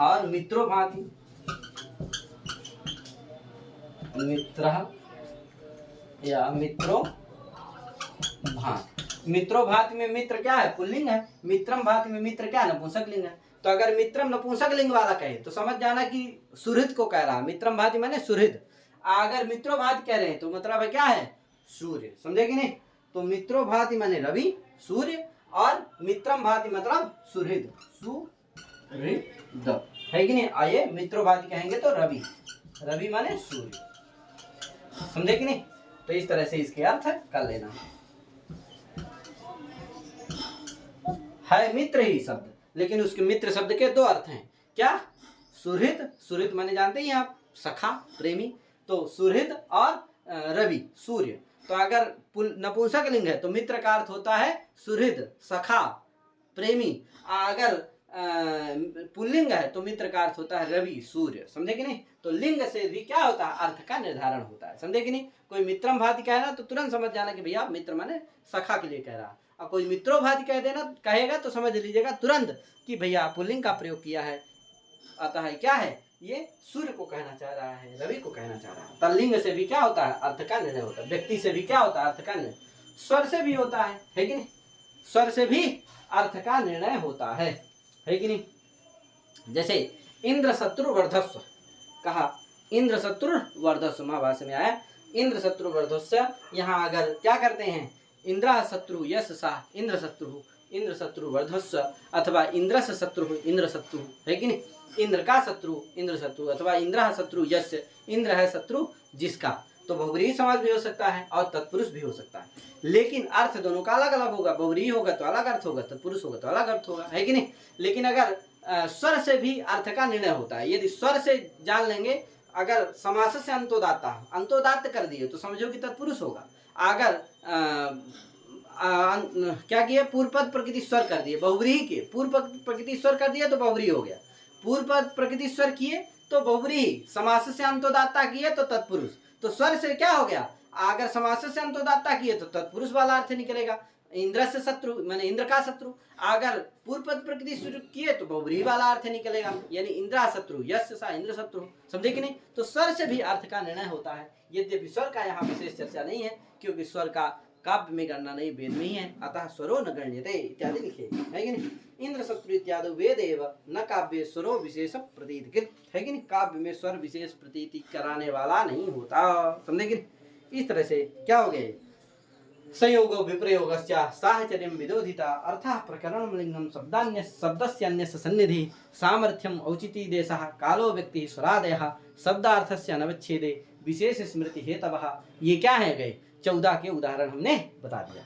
और मित्रो भाति, मित्र या मित्रो भात। मित्रो भाति में मित्र क्या है, पुल्लिंग है, मित्रम भाति में मित्र क्या है, नपुंसक लिंग है। तो अगर मित्रम नपुंसक लिंग वाला कहे तो समझ जाना कि सुहृद को कह रहा है, मित्रम भाति माने सुहृद। अगर मित्रो भाति कह रहे हैं तो मतलब है क्या है, सूर्य, समझे कि नहीं। तो मित्रो भाति माने रवि, सूर्य, और मित्रम भाति मतलब सुहृद, सुहृद, है कि नहीं। आइए मित्रो भाति कहेंगे तो रवि, रवि माने सूर्य, समझे कि नहीं। तो इस तरह से इसके अर्थ कर लेना है मित्र ही शब्द, लेकिन उसके मित्र शब्द के दो अर्थ हैं, क्या, सुहृद, सुहृद माने जानते हैं आप, सखा, प्रेमी, तो सुहृद और रवि, सूर्य। तो अगर नपुंसक लिंग है तो मित्र का अर्थ होता है सुहृद, सखा, प्रेमी। अगर पुल्लिंग है तो मित्र का अर्थ होता है रवि, सूर्य, समझे कि नहीं। तो लिंग से भी क्या होता है, अर्थ का निर्धारण होता है, समझे कि नहीं। कोई मित्रम भाति कहे ना तो तुरंत समझ जाना कि भैया मित्र माने सखा के लिए कह रहा, और कोई मित्रो भाति कह देना कहेगा तो समझ लीजिएगा तुरंत कि भैया पुल्लिंग का प्रयोग किया है, अतः क्या है, ये सूर्य को कहना चाह रहा है, रवि को कहना चाह रहा है। तो लिंग से भी क्या होता है, अर्थ का निर्णय होता है। व्यक्ति से भी क्या होता है, अर्थ का निर्णय। स्वर से भी होता है कि नहीं, स्वर से भी अर्थ का निर्णय होता है कि नहीं। जैसे इंद्र शत्रु वर्धस्व कहा, इंद्र शत्रु वर्धस्व, महाभाष्य में आया इंद्र शत्रु वर्धस्व। यहाँ अगर क्या करते हैं, इंद्र शत्रु यश सा इंद्र शत्रु, इंद्र शत्रु वर्धस्व, अथवा इंद्रस शत्रु इंद्र शत्रु, है कि नहीं। इंद्र का शत्रु इंद्र शत्रु, अथवा इंद्र शत्रु यस्य, इंद्र है शत्रु जिसका, तो बहुव्रीहि समास भी हो सकता है और तत्पुरुष भी हो सकता है, लेकिन अर्थ दोनों का अलग अलग होगा। बहुव्रीहि होगा तो अलग अर्थ होगा, तत्पुरुष होगा तो अलग अर्थ होगा, है कि नहीं। लेकिन अगर स्वर से भी अर्थ का निर्णय होता है, यदि स्वर से जान लेंगे, अगर समास से अंतोदात्ता, अंतोदात्त कर दिए तो समझो कि तत्पुरुष होगा। अगर क्या किया, पूर्व पद प्रकृति स्वर कर दिए, बहुव्रीहि के पूर्व पद प्रकृति स्वर कर दिया तो बहुव्रीहि हो गया, पूर्व पद प्रकृति स्वर किए तो बहुव्रीहि, समास से अंतोदात्ता किए तो तत्पुरुष। तो स्वर से क्या हो गया, अगर समास से अंतोदात्ता किए तो तत्पुरुष वाला अर्थ निकलेगा, इंद्र से शत्रु माने इंद्र का शत्रु। अगर पूर्व पद प्रकृति शुरू किए तो बहुव्रीहि वाला अर्थ निकलेगा, यानी इंद्र शत्रु यश सा इंद्र शत्रु, समझे कि नहीं। तो स्वर से भी अर्थ का निर्णय होता है। यद्यपि स्वर का यहाँ विशेष चर्चा नहीं है, क्योंकि स्वर का काव्य में गणना नहीं, वेद में ही है, अतः स्वरो न गण्यते इत्यादि लिखे, है कि नहीं। इंद्र शत्रु इत्यादि वेद एव न काव्य स्वरो विशेष प्रतीत, है कि नहीं। काव्य में स्वर विशेष प्रतीति कराने वाला नहीं होता, समझे कि नहीं। इस तरह से क्या हो गए, संयोगो विप्रयोगश्च साहचर्यं विदोधिता अर्थः प्रकरणं लिंगं शब्दान्य शब्दस्यान्यस्य सन्निधि सामर्थ्यम औचिति देशः कालो व्यक्ति स्वरादयः शब्दार्थस्य अनवच्छेदे विशेष स्मृति हेतवः। ये क्या है गए 14 के उदाहरण हमने बता दिया।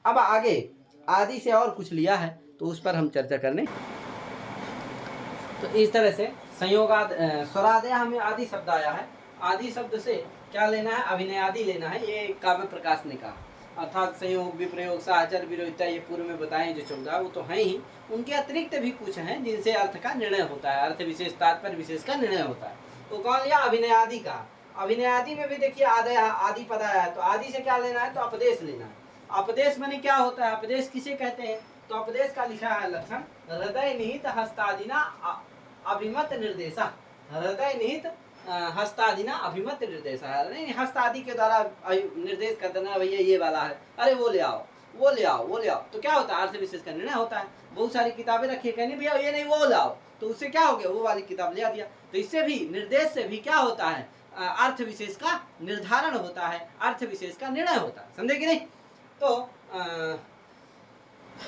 अब आगे आदि से और कुछ लिया है तो उस पर हम चर्चा करने। तो इस तरह से संयोगाद स्वरादय हमें आदि शब्द आया है। आदि शब्द से क्या लेना है, अभिनय आदि लेना है, ये काव्य प्रकाश ने कहा। अर्थात संयोग विप्रयोग साहचर्य विरोधिता ये पूर्व में बताएं जो 14 वो तो हैं ही, उनके अतिरिक्त भी कुछ हैं जिनसे अर्थ का निर्णय होता है, अर्थ विशेष तात्पर्य विशेष का निर्णय होता है। तो कौन लिया, अभिनय आदि का। अभिनय आदि में भी देखिए आदि पद आया है, तो आदि से क्या लेना है, तो अपदेश लेना है। अपदेश माने क्या होता है, अपदेश किसे कहते हैं? तो अपदेश का लिखा है लक्षण, हृदय निहित हस्तादिना अभिमत निर्देशा। हृदय निहित हस्तादिना अभिमत निर्देशा, नहीं हस्त आदि के द्वारा निर्देश कर देना, भैया ये वाला है, अरे वो ले आओ, वो ले आओ, वो ले आओ, तो क्या होता है? अर्थ विशेष का निर्णय होता है। बहुत सारी किताबें रखी, कहनी भैया ये नहीं वो लाओ, तो उससे क्या हो गया? वो वाली किताब ले आ दिया। तो इससे भी, निर्देश से भी क्या होता है? अर्थ विशेष का निर्धारण होता है, अर्थ विशेष का निर्णय होता है। समझे कि नहीं? तो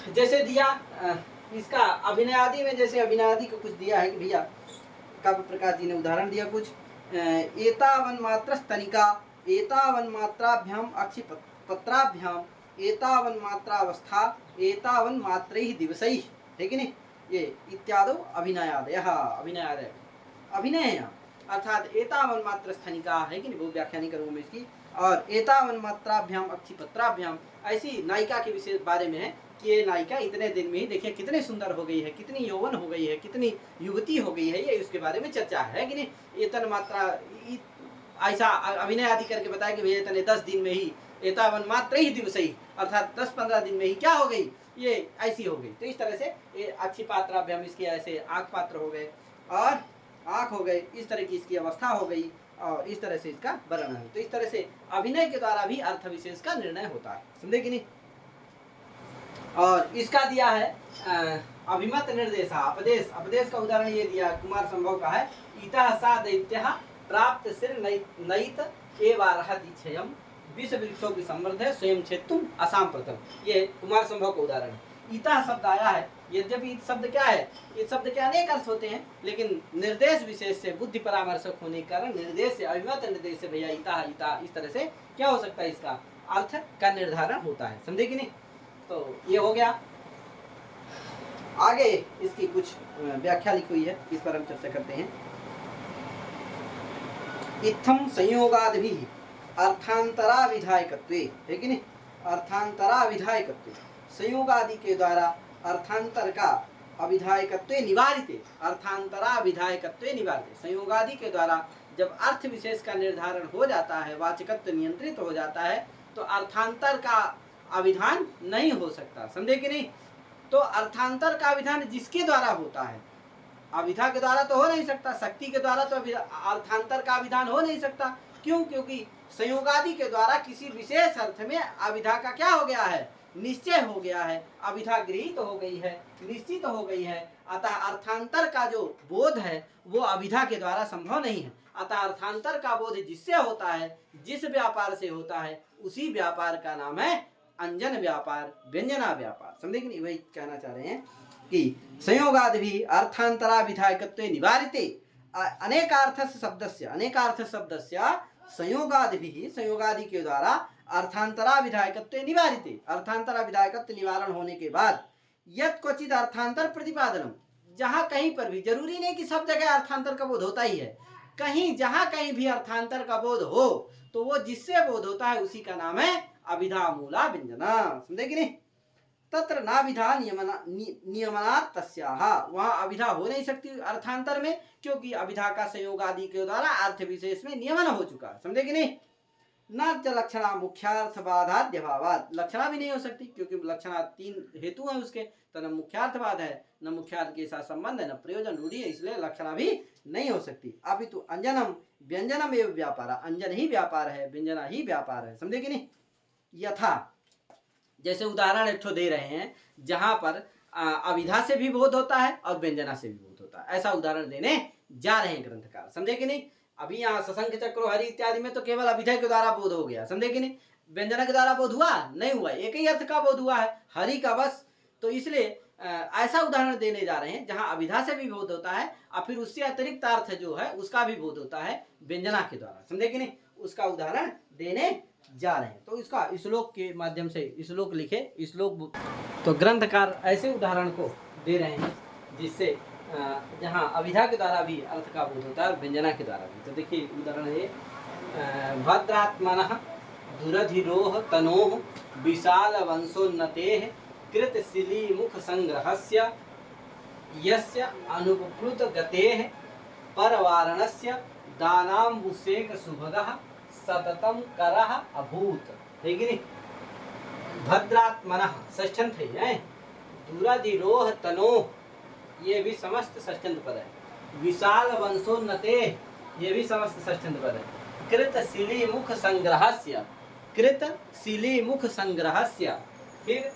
जैसे दिया इसका अभिनय आदि में, जैसे अभिनय आदि को कुछ दिया है कि भैया काव्य प्रकाश जी ने उदाहरण दिया कुछ, एतावन मात्र स्तनिका, एतावन मात्राभ्याम अक्षिपत्राभ्याम, एतावन मात्रावस्था, एतावन मात्रैः दिवसैः, है कि नहीं? ये इत्यादि अभिनयादयः, अभिनयादय अभिनय है यहाँ, अर्थात एतावन मात्र स्थनिका, है कि नहीं? वो व्याख्या नहीं करूँगा मैं इसकी। और एतावन मात्राभ्याम अक्षिपत्राभ्याम, ऐसी नायिका के विशेष बारे में है कि ये नायिका इतने दिन में ही देखिए कितने सुंदर हो गई है, कितनी यौवन हो गई है, कितनी युवती हो गई है, ये उसके बारे में चर्चा है कि नहीं? एतन मात्रा, ऐसा अभिनय आदि करके बताया कि भैया इतने 10 दिन में ही, एतावन मात्र ही दिवस ही, अर्थात 10-15 दिन में ही क्या हो गई? ये ऐसी हो गई। तो इस तरह से ये अक्षिपात्राभ्याम, इसके ऐसे आँख पात्र हो गए और आँख हो गए, इस तरह की इसकी अवस्था हो गई, और इस तरह से इसका वर्णन है। तो इस तरह से अभिनय के द्वारा भी अर्थ विशेष का निर्णय होता है। समझे कि नहीं? और इसका दिया है अभिमत निर्देशा, अपदेश। अपदेश का उदाहरण ये दिया कुमार संभव का है, इतः सा दैत्यः प्राप्त सिर नयित एवारह दीक्षयम विष वृक्षों की संवर्ध स्वयं छेत्तुम असाम प्रथम। ये कुमार संभव का उदाहरण है। इतः शब्द आया है, यद्यपि इत शब्द क्या है? इस शब्द के अनेक अर्थ होते हैं, लेकिन निर्देश विशेष से बुद्धि परामर्शक होने के कारण निर्देश से, अभिमत निर्देश से भैया इता इता, इस तरह से क्या हो सकता है? इसका अर्थ का निर्धारण होता है। समझे कि नहीं? तो ये हो गया। आगे इसकी कुछ व्याख्या लिखी हुई है, इस पर हम चर्चा करते हैं। इत्थम संयोगादिभिः अर्थांतराविधायकत्वे, है कि नहीं? अर्थांतराविधायकत्वे, संयोगादि के द्वारा अर्थांतर का अविधायकत्व निवारित, अर्थांतराविधायकत्व निवारित। संयोगादि के द्वारा जब अर्थ विशेष का निर्धारण हो जाता है, वाचकत्व नियंत्रित हो जाता है, तो अर्थांतर का अविधान नहीं हो सकता। समझे कि नहीं? तो अर्थांतर का विधान जिसके द्वारा होता है, अविधा के द्वारा तो हो नहीं सकता, शक्ति के द्वारा तो अर्थांतर का विधान हो नहीं सकता। क्यों? क्योंकि संयोगादि के द्वारा किसी विशेष अर्थ में अविधा का क्या हो गया है? निश्चय हो गया है, अविधा गृहीत तो हो गई है, निश्चित हो गई है। अतः अर्थांतर का जो बोध है वो अविधा के द्वारा संभव नहीं है। अतः अर्थांतर का बोध जिससे होता है, जिस व्यापार से होता है, उसी व्यापार का नाम है अंजन व्यापार, व्यंजना व्यापार। समझे कि नहीं? वही कहना चाह रहे हैं कि संयोगादि भी अर्थांतरा विधायकत्व निवारिते अनेकार्थ शब्दस्य, अनेकार्थ शब्दस्य संयोगादि भी, संयोगादि के द्वारा अर्थांतरा विधायकत्व निवारिते, अर्थांतरा विधायकत्व निवारण होने के बाद यत् क्वचित अर्थांतर प्रतिपादनम, जहाँ कहीं पर भी, जरूरी नहीं कि सब जगह अर्थांतर का बोध होता ही है, कहीं जहाँ कहीं भी अर्थांतर का बोध हो तो वो जिससे बोध होता है उसी का नाम है अभिधा मूला व्यंजना। समझे कि नहीं? तत्र नाभिधा नियमनात् तस्याः, वहाँ अभिधा हो नहीं सकती अर्थांतर में, क्योंकि अभिधा का संयोग आदि के द्वारा अर्थ विशेष में नियमन हो चुका है। समझे कि नहीं? न च लक्षणा मुख्यार्थवादाद्य भावात्, लक्षणा भी नहीं हो सकती क्योंकि लक्षणा 3 हेतु है उसके, तो न मुख्यार्थवाद है, न मुख्यार्थ के साथ संबंध है, न प्रयोजन रूढ़ी है, इसलिए लक्षणा भी नहीं हो सकती। अपितु अंजनम व्यंजनम एवं व्यापार, अंजन ही व्यापार है, व्यंजना ही व्यापार है। समझे कि नहीं? यथा, जैसे उदाहरण एक ठो दे रहे हैं जहां पर अविधा से भी बोध होता है और व्यंजना से भी बोध होता है, ऐसा उदाहरण देने जा रहे हैं ग्रंथकार। समझे कि नहीं? अभी यहाँ सशंख चक्रो हरि इत्यादि में तो केवल अभिधा के द्वारा बोध हो गया। समझे कि नहीं? व्यंजना के द्वारा बोध हुआ नहीं हुआ, एक ही अर्थ का बोध हुआ है, हरि का बस। तो इसलिए ऐसा उदाहरण देने जा रहे हैं जहां अभिधा से भी बोध होता है और फिर उससे अतिरिक्त अर्थ जो है उसका भी बोध होता है व्यंजना के द्वारा। समझे कि नहीं? उसका उदाहरण देने जा रहे हैं। तो इसका श्लोक के माध्यम से श्लोक लिखे, श्लोक तो ग्रंथकार ऐसे उदाहरण को दे रहे हैं जिससे जहाँ अभिधा के द्वारा भी अर्थ का बोध होता है और व्यंजना के द्वारा भी। तो देखिए उदाहरण है, भद्रात्मनः दुरधिरोह तनोः विशाल वंशोन्नतेः कृतशिली मुख संग्रहस्य यस्य अनुपप्लुत गतेः परवारणस्य दानाम्बुसेक सुभगः सततम करः अभूत। है कि नहीं? भद्रात्मनः षष्ठंत है, दूराधिरोह तनो, ये भी समस्त षष्ठंत पद है। विशाल वंशोन्नते, ये भी समस्त षष्ठंत पद है। कृत शिली मुख संग्रहस्य, कृत शिली मुख संग्रहस्य, फिर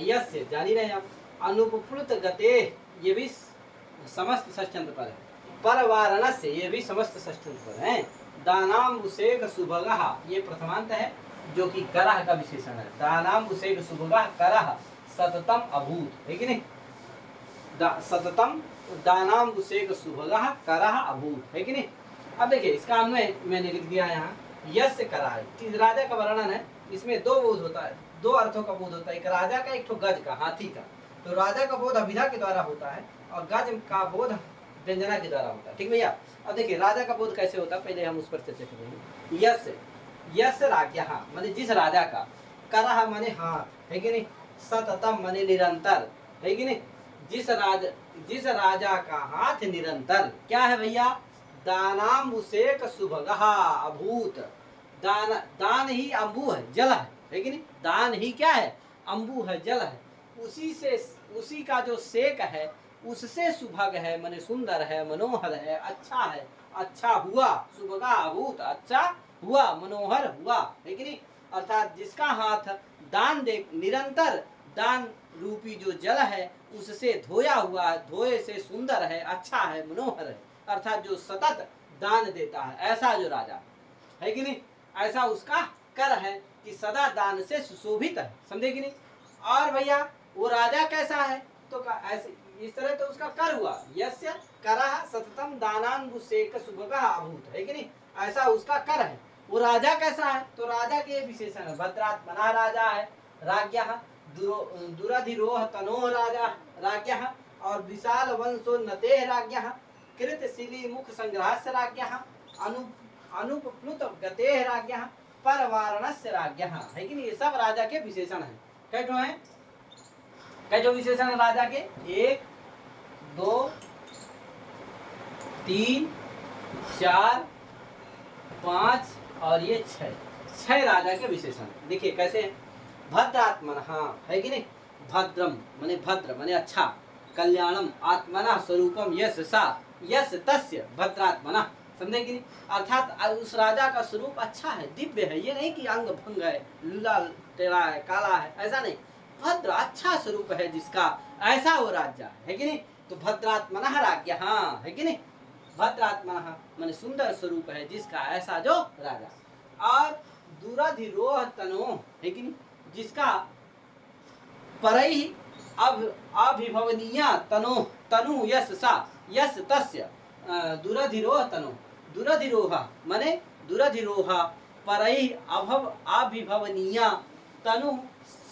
यस्य जानी रहे हम, अनुपप्लुत गते, ये भी समस्त षष्ठंत पद है। परवारणस्य, ये भी समस्त षष्ठंत पद है। दानाम्बुसेक सुभगः, ये प्रथमांत है जो कि करह का विशेषण है। दानाम्बुसेक सुभगः करह सततम अभूत, है कि नहीं? सततम दानाम्बुसेक सुभगः करह अभूत, है कि नहीं? अब देखिए इसका अन्वय मैंने लिख दिया यहाँ, यस्य करह, कि राजा का वर्णन है, इसमें दो बोध होता है, दो अर्थों का बोध होता है, एक राजा का, एक तो गज का, हाथी का। तो राजा का बोध अभिधा के द्वारा होता है और गज का बोध व्यंजना के द्वारा होता है। ठीक भैया? अब देखिए राजा का बोध कैसे होता है, पहले हम उस पर चर्चा करेंगे। यस, यस राज्ञः माने जिस राजा का, करह माने हाथ, है कि नहीं? सततम माने निरंतर, है कि नहीं? जिस राजा का हाथ निरंतर क्या है भैया? दानाम्बुसेक सुभगः अभूत, दान ही अम्बु है, जल है कि नहीं? दान ही क्या है? अम्बु है, जल है। उसी का जो सेक है, उससे सुभग है, माने सुंदर है, मनोहर है, अच्छा है, अच्छा हुआ, सुभगा अभूत, अच्छा हुआ, मनोहर हुआ, है कि नहीं? अर्थात जिसका हाथ दान दे, निरंतर दान रूपी जो जल है उससे धोया हुआ है, धोए से सुंदर है, अच्छा है, मनोहर है, अर्थात जो सतत दान देता है, ऐसा जो राजा है कि नहीं? ऐसा उसका कर है कि सदा दान से सुशोभित है, समझे कि नहीं? और भैया वो राजा कैसा है? तो ऐसे इस तरह तो उसका कर हुआ, यस्य करः सततम दानाम्बुसेक सुभगः अभूत, है कि नहीं? ऐसा उसका कर है। वो राजा कैसा है? तो राजा के विशेषण है, भद्रात्मनः राजा है, राज्ञः दुराधिरोह तनोः राजा राज्ञः, और विशाल वंशोन्नतेः राज्ञः, कृतशिली मुख संग्रहस्य राज्ञः, अनुपप्लुत गतेः राज्ञः, परवारणस्य राज्ञः, है कि नहीं? ये सब राजा के विशेषण है। कैठो है? कैठो विशेषण राजा के? 1 2 3 4 5 और ये 6 राजा के विशेषण। देखिए कैसे है? भद्रात्मनः, है कि नहीं? भद्रम माने भद्र माने अच्छा, कल्याणम आत्मना स्वरूपम यश सा यश तस्य भद्रात्मनः, समझे कि नहीं? अर्थात उस राजा का स्वरूप अच्छा है, दिव्य है, ये नहीं कि अंग भंग है, लूला टेढ़ा है, काला है, ऐसा नहीं। भद्र अच्छा स्वरूप है जिसका, ऐसा वो राजा है कि नहीं? तो भद्रात्मनः राज्ञः, है कि नहीं? भद्रात्मनः माने सुंदर स्वरूप है जिसका, ऐसा जो राजा। और दुराधिरोह तनो, है कि नहीं? जिसका परैः अभिभवनीय तनु यश सा यश तस्य दुराधिरोह तनु, दुराधिरोह माने दुराधिरोह परैः अभिभवनीय तनु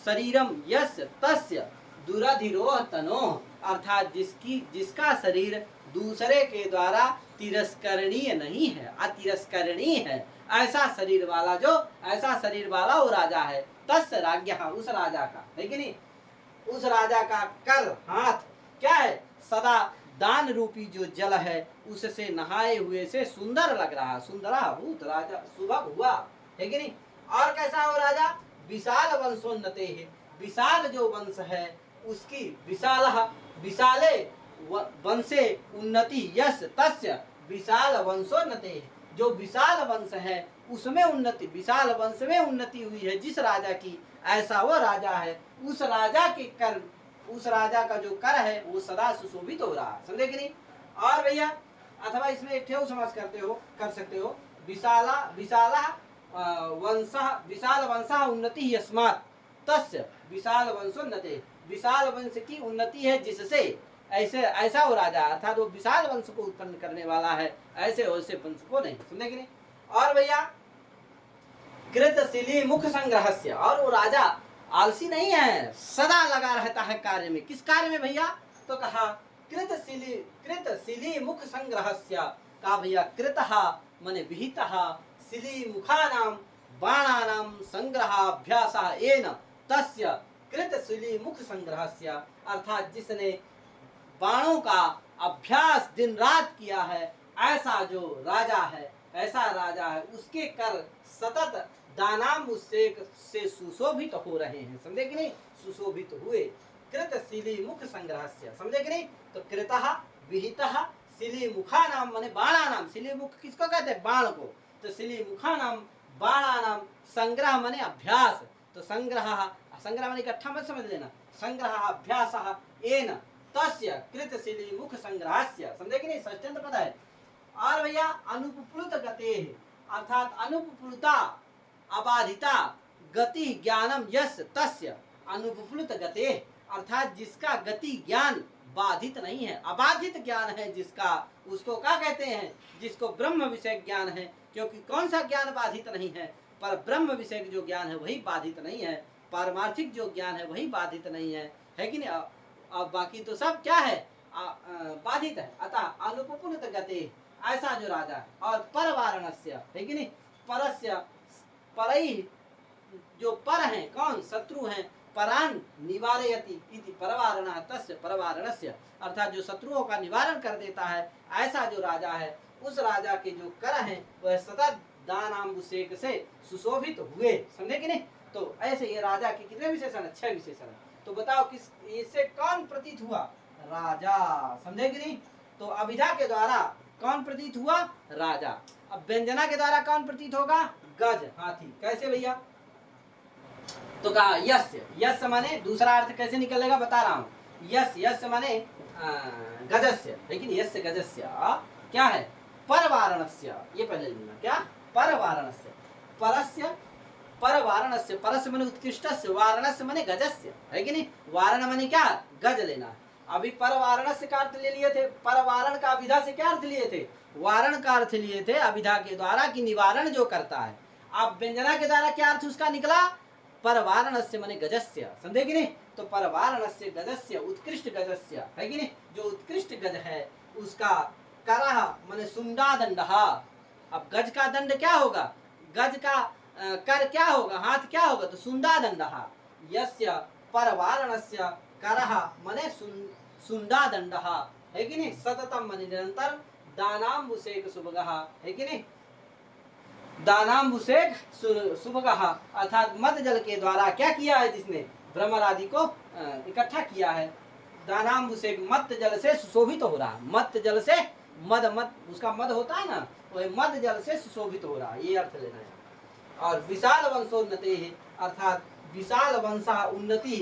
शरीरम यश तस्य दुराधिरोह तनो, अर्थात जिसका शरीर दूसरे के द्वारा तिरस्करणीय नहीं है, अतिरस्करणीय है, ऐसा शरीर वाला जो, ऐसा शरीर वाला वो राजा है। तस्य राज्ञः, उस राजा का, है कि नहीं? उस राजा का कर हाथ क्या है? सदा दान रूपी जो जल है उससे नहाए हुए से सुंदर लग रहा, सुंदराभूत राजा सुभग हुआ, है कि नहीं? और कैसा हो राजा? विशाल वंशोन्नते है, विशाल जो वंश है उसकी, विशाले वंशे उन्नति यश तस्य विशाल वंशोन्नते, जो विशाल वंश है उसमें उन्नति, विशाल वंश में उन्नति हुई है जिस राजा की, ऐसा वो राजा है। उस राजा के कर, उस राजा का जो कर है वो सदा सुशोभित हो रहा है, समझे कि नहीं? और भैया अथवा इसमें एक ठेऊ समास कर सकते हो, विशाल वंशः उन्नति यस्मात् तस्य विशाल वंशोन्नते, विशाल वंश की उन्नति है जिससे, ऐसे ऐसा वो राजा, अर्थात वो विशाल वंश को उत्पन्न करने वाला है, ऐसे वैसे वंश को नहीं, समझे कि नहीं? और भैया कृतशिली मुख संग्रहस्य, और वो राजा आलसी नहीं है, सदा लगा रहता है कार्य में। किस कार्य में भैया? तो कहा कृतशिली मुख संग्रहस्य, का भैया कृतः माने विहितः, शिली मुखानां बाणानां संग्रहाभ्यासः येन तस्य कृतशिली मुख संग्रहस्य, अर्थात जिसने बाणों का अभ्यास दिन रात किया है, ऐसा जो राजा है, ऐसा राजा है, उसके कर सतत दानाम से सुशोभित हो रहे हैं, समझे कि नहीं, सुशोभित हुए। कृत शिली मुख संग्रहस्य, समझे कि नहीं, तो कृतः विहितः शिली मुखा नाम माने बाणा नाम, शिली मुख किसको कहते हैं, बाण को, तो शिली मुखा नाम बाणा नाम संग्रह माने अभ्यास, तो संग्रह, संग्रह माने इकट्ठा मत समझ लेना, संग्रह अभ्यासः एन तस्य कृत शिली मुख संग्रहस्य, समझे कि नहीं, षष्ठ्यंत पद है। और भैया अनुपप्लुत गते, अर्थात अनुपप्लुता अबाधिता गति ज्ञानम यस तस्य, अनुपप्लुत गते अर्थात जिसका गति ज्ञान बाधित नहीं है, अबाधित ज्ञान है जिसका, उसको क्या कहते हैं, जिसको ब्रह्म विषय ज्ञान है, क्योंकि कौन सा ज्ञान बाधित नहीं है, पर ब्रह्म विषय जो ज्ञान है वही बाधित नहीं है, पारमार्थिक जो ज्ञान है वही बाधित नहीं है कि नहीं। अब बाकी तो सब क्या है, बाधित है। अतः अनुपपुलित गते, ऐसा जो राजा है, और पर वारणस्य है कि नहीं, परस्य परई जो पर हैं, कौन, शत्रु हैं, परान निवारयति इति परवारणः तस्य परवारणस्य, अर्थात जो शत्रुओं का निवारण कर देता है, ऐसा जो राजा है, उस राजा के जो कर हैं वह सतत दानाम्बुसेक से सुशोभित हुए, समझे कि नहीं। तो ऐसे ये राजा के कितने विशेषण, 6 विशेषण है। तो बताओ किस, इससे कौन प्रतीत हुआ, राजा, समझे कि नहीं। तो अभिधा के द्वारा कौन प्रतीत हुआ, राजा। अब व्यंजना के द्वारा कौन प्रतीत होगा, गज, हाथी। कैसे भैया, तो कहा यस्य, यस्य माने दूसरा अर्थ कैसे निकलेगा बता रहा हूँ, यस, यस्य माने गजस्य, लेकिन यस्य गजस्य क्या है, परवारणस्य, ये पहले लेना, क्या, परवारणस्य, परस्य परवारणस्य, परस्य माने उत्कृष्टस्य, वारणस्य माने गजस्य, है कि नहीं, वारण माने क्या, गज लेना। अभी परवारणस्य का अर्थ ले लिए थे, परवारण का अभिधा से क्या अर्थ लिए थे, वारण का अर्थ लिए थे अभिधा के द्वारा कि निवारण जो करता है। अब व्यंजना के द्वारा क्या अर्थ उसका निकला, परवारणस्य माने गजस्य, समझे कि नहीं। तो परवारणस्य गजस्य, उत्कृष्ट गजस्य, है कि नहीं, जो उत्कृष्ट गज है उसका करह माने सुंडा दंडः। अब गज का दंड क्या होगा, गज का कर क्या होगा, हाथ क्या होगा, तो सुंडा दंडः। यस्य परवारणस्य करह माने सुंडा दंडः, है कि नहीं, सततम माने निरंतर, दानाम्बुसेक सुभगः, है कि नहीं, दानाम्बुसेक सुभगः अर्थात मद जल के द्वारा क्या किया है, जिसने भ्रमर आदि को इकट्ठा किया है, दानाम्बुसेक मत जल से सुशोभित हो रहा, मत जल से, मद मत उसका मद होता है ना, वह मद जल से सुशोभित हो रहा, ये अर्थ लेना है। और विशाल वंशोन्नति है, अर्थात विशाल वंशा उन्नति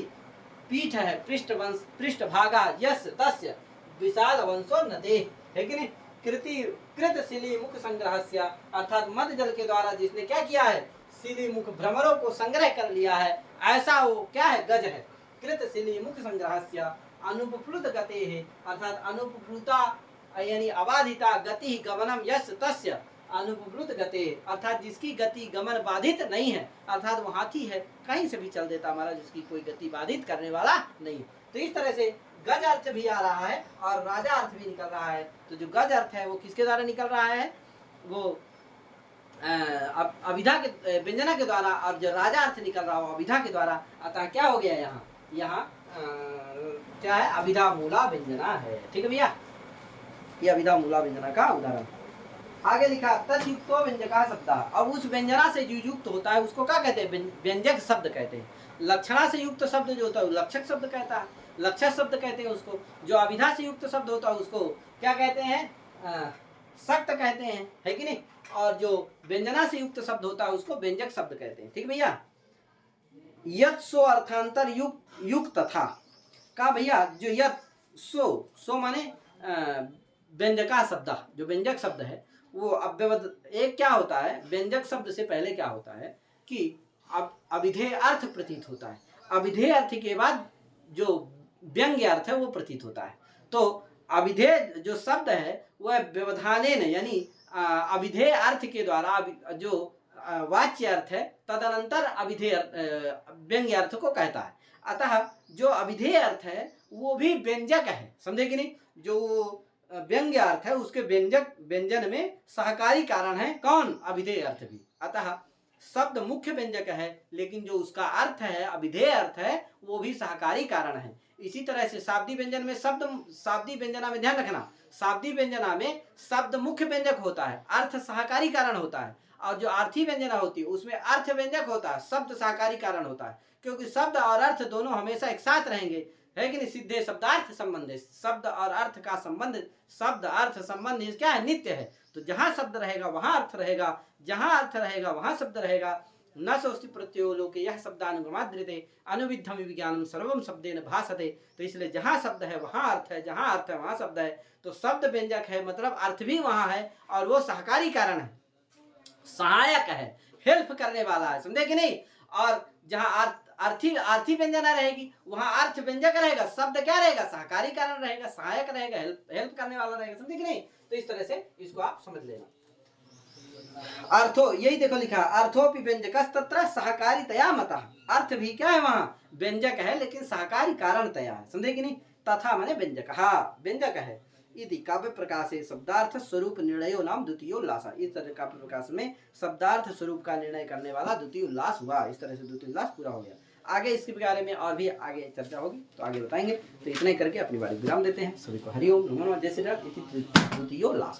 पीठ है, पृष्ठ वंश, पृष्ठ भागा यस तस्य विशाल वंशोन्नति, है कि नहीं। कृत शिली मुख संग्रहस्य अर्थात मद जल के द्वारा जिसने क्या किया है, शिली मुख भ्रमरों को संग्रह कर लिया है, ऐसा वो क्या है, गज है। कृत शिली मुख संग्रहस्य अनुपप्लुत गते है, अर्थात अनुपप्लुता यानी अबाधिता गति गमनम यस तस्य अनुपप्लुत गते, अर्थात जिसकी गति गमन बाधित नहीं है, अर्थात वो हाथी है, कहीं से भी चल देता हमारा, जिसकी कोई गति बाधित करने वाला नहीं। तो इस तरह से गज अर्थ भी आ रहा है और राजा अर्थ भी निकल रहा है। तो जो गज अर्थ है वो किसके द्वारा निकल रहा है, वो अभिधा के व्यंजना के द्वारा, और जो राजा अर्थ निकल रहा हो अभिधा के द्वारा। अतः क्या हो गया यहाँ, यहाँ क्या है, अभिधा मूला व्यंजना है, ठीक है भैया, ये अभिधा मूला व्यंजना का उदाहरण। आगे लिखा तद्युक्तो व्यंजका शब्द, अब उस व्यंजना से जो युक्त होता है उसको क्या कहते हैं, व्यंजक शब्द कहते हैं। लक्षणा से युक्त शब्द जो होता है लक्षक शब्द कहता है, लक्षक शब्द कहते हैं उसको। जो अभिधा से युक्त शब्द होता है उसको क्या कहते हैं, सक्त कहते हैं, है कि नहीं। और जो व्यंजना से युक्त शब्द होता है उसको व्यंजक शब्द कहते हैं, ठीक भैया। यत सो अर्थांतर युक्त था का भैया, जो यत सो माने व्यंजका शब्द, जो व्यंजक शब्द है वो अव्यवद, एक क्या होता है, व्यंजक शब्द से पहले क्या होता है कि अब अभिधेय अर्थ प्रतीत होता है, अभिधेय अर्थ के बाद जो व्यंग्य अर्थ है वो प्रतीत होता है। तो अभिधेय जो शब्द है वह व्यवधानेन यानी अभिधेय अर्थ के द्वारा जो वाच्य अर्थ है तदनंतर अभिधेय व्यंग्य अर्थ को कहता है। अतः जो अभिधेय अर्थ है वो भी व्यंजक है, समझे कि नहीं। जो व्यंग्य अर्थ है उसके व्यंजक व्यंजन में सहकारी कारण है कौन, अभिधेय अर्थ भी। अतः शब्द मुख्य व्यंजक है लेकिन जो उसका अर्थ है अभिधेय अर्थ है वो भी सहकारी कारण है। इसी तरह से शाब्दी व्यंजन में शाब्दी व्यंजना में ध्यान रखना, शाब्दी व्यंजना में शब्द मुख्य व्यंजक होता है, अर्थ सहकारी कारण होता है, और जो अर्थी व्यंजना होती है उसमें अर्थ व्यंजक होता है, शब्द सहकारी कारण होता है, क्योंकि शब्द और अर्थ दोनों हमेशा एक साथ रहेंगे, है कि नहीं। सिद्धे शब्दार्थ संबंध है, शब्द और अर्थ का संबंध, शब्द अर्थ संबंध क्या है, नित्य है। तो जहां शब्द रहेगा वहां अर्थ रहेगा, जहां अर्थ रहेगा वहां शब्द रहेगा। न सोस्ति प्रत्यो लोके यह शब्दानुगमाद्रिते अनुविद्धम विज्ञानम सर्वम शब्देन भासते। तो इसलिए जहां शब्द है वहां अर्थ है, जहां अर्थ है वहां शब्द है। तो शब्द व्यंजक है मतलब अर्थ भी वहां है, और वो सहकारी कारण है, सहायक है, हेल्प करने वाला है, समझे कि नहीं। और जहां अर्थी व्यंजना रहेगी वहां अर्थ व्यंजक रहेगा, शब्द क्या रहेगा, सहकारी कारण रहेगा, सहायक रहेगा, हेल्प करने वाला रहेगा, समझे कि नहीं। तो इस तरह से इसको आप समझ लेना। अर्थो, यही देखो लिखा, अर्थोपि व्यंजकस्तत्र सहकारितया मतः। अर्थ भी क्या है वहां, व्यंजक है लेकिन सहकारी कारणतया है, समझे कि नहीं। तथा माने व्यंजक, हाँ व्यंजक है। इति काव्य प्रकाशे शब्दार्थ स्वरूप निर्णयो नाम द्वितीय उल्लास। इस तरह काव्य प्रकाश में शब्दार्थ स्वरूप का निर्णय करने वाला द्वितीय उल्लास हुआ। इस तरह से द्वितीय उल्लास पूरा हो गया। आगे इसके बारे में और भी आगे चर्चा होगी तो आगे बताएंगे। तो इतने करके अपनी बारी विराम देते हैं। सभी को हरिओम नमो नमः, जय श्री राम। द्वितीय उल्लास।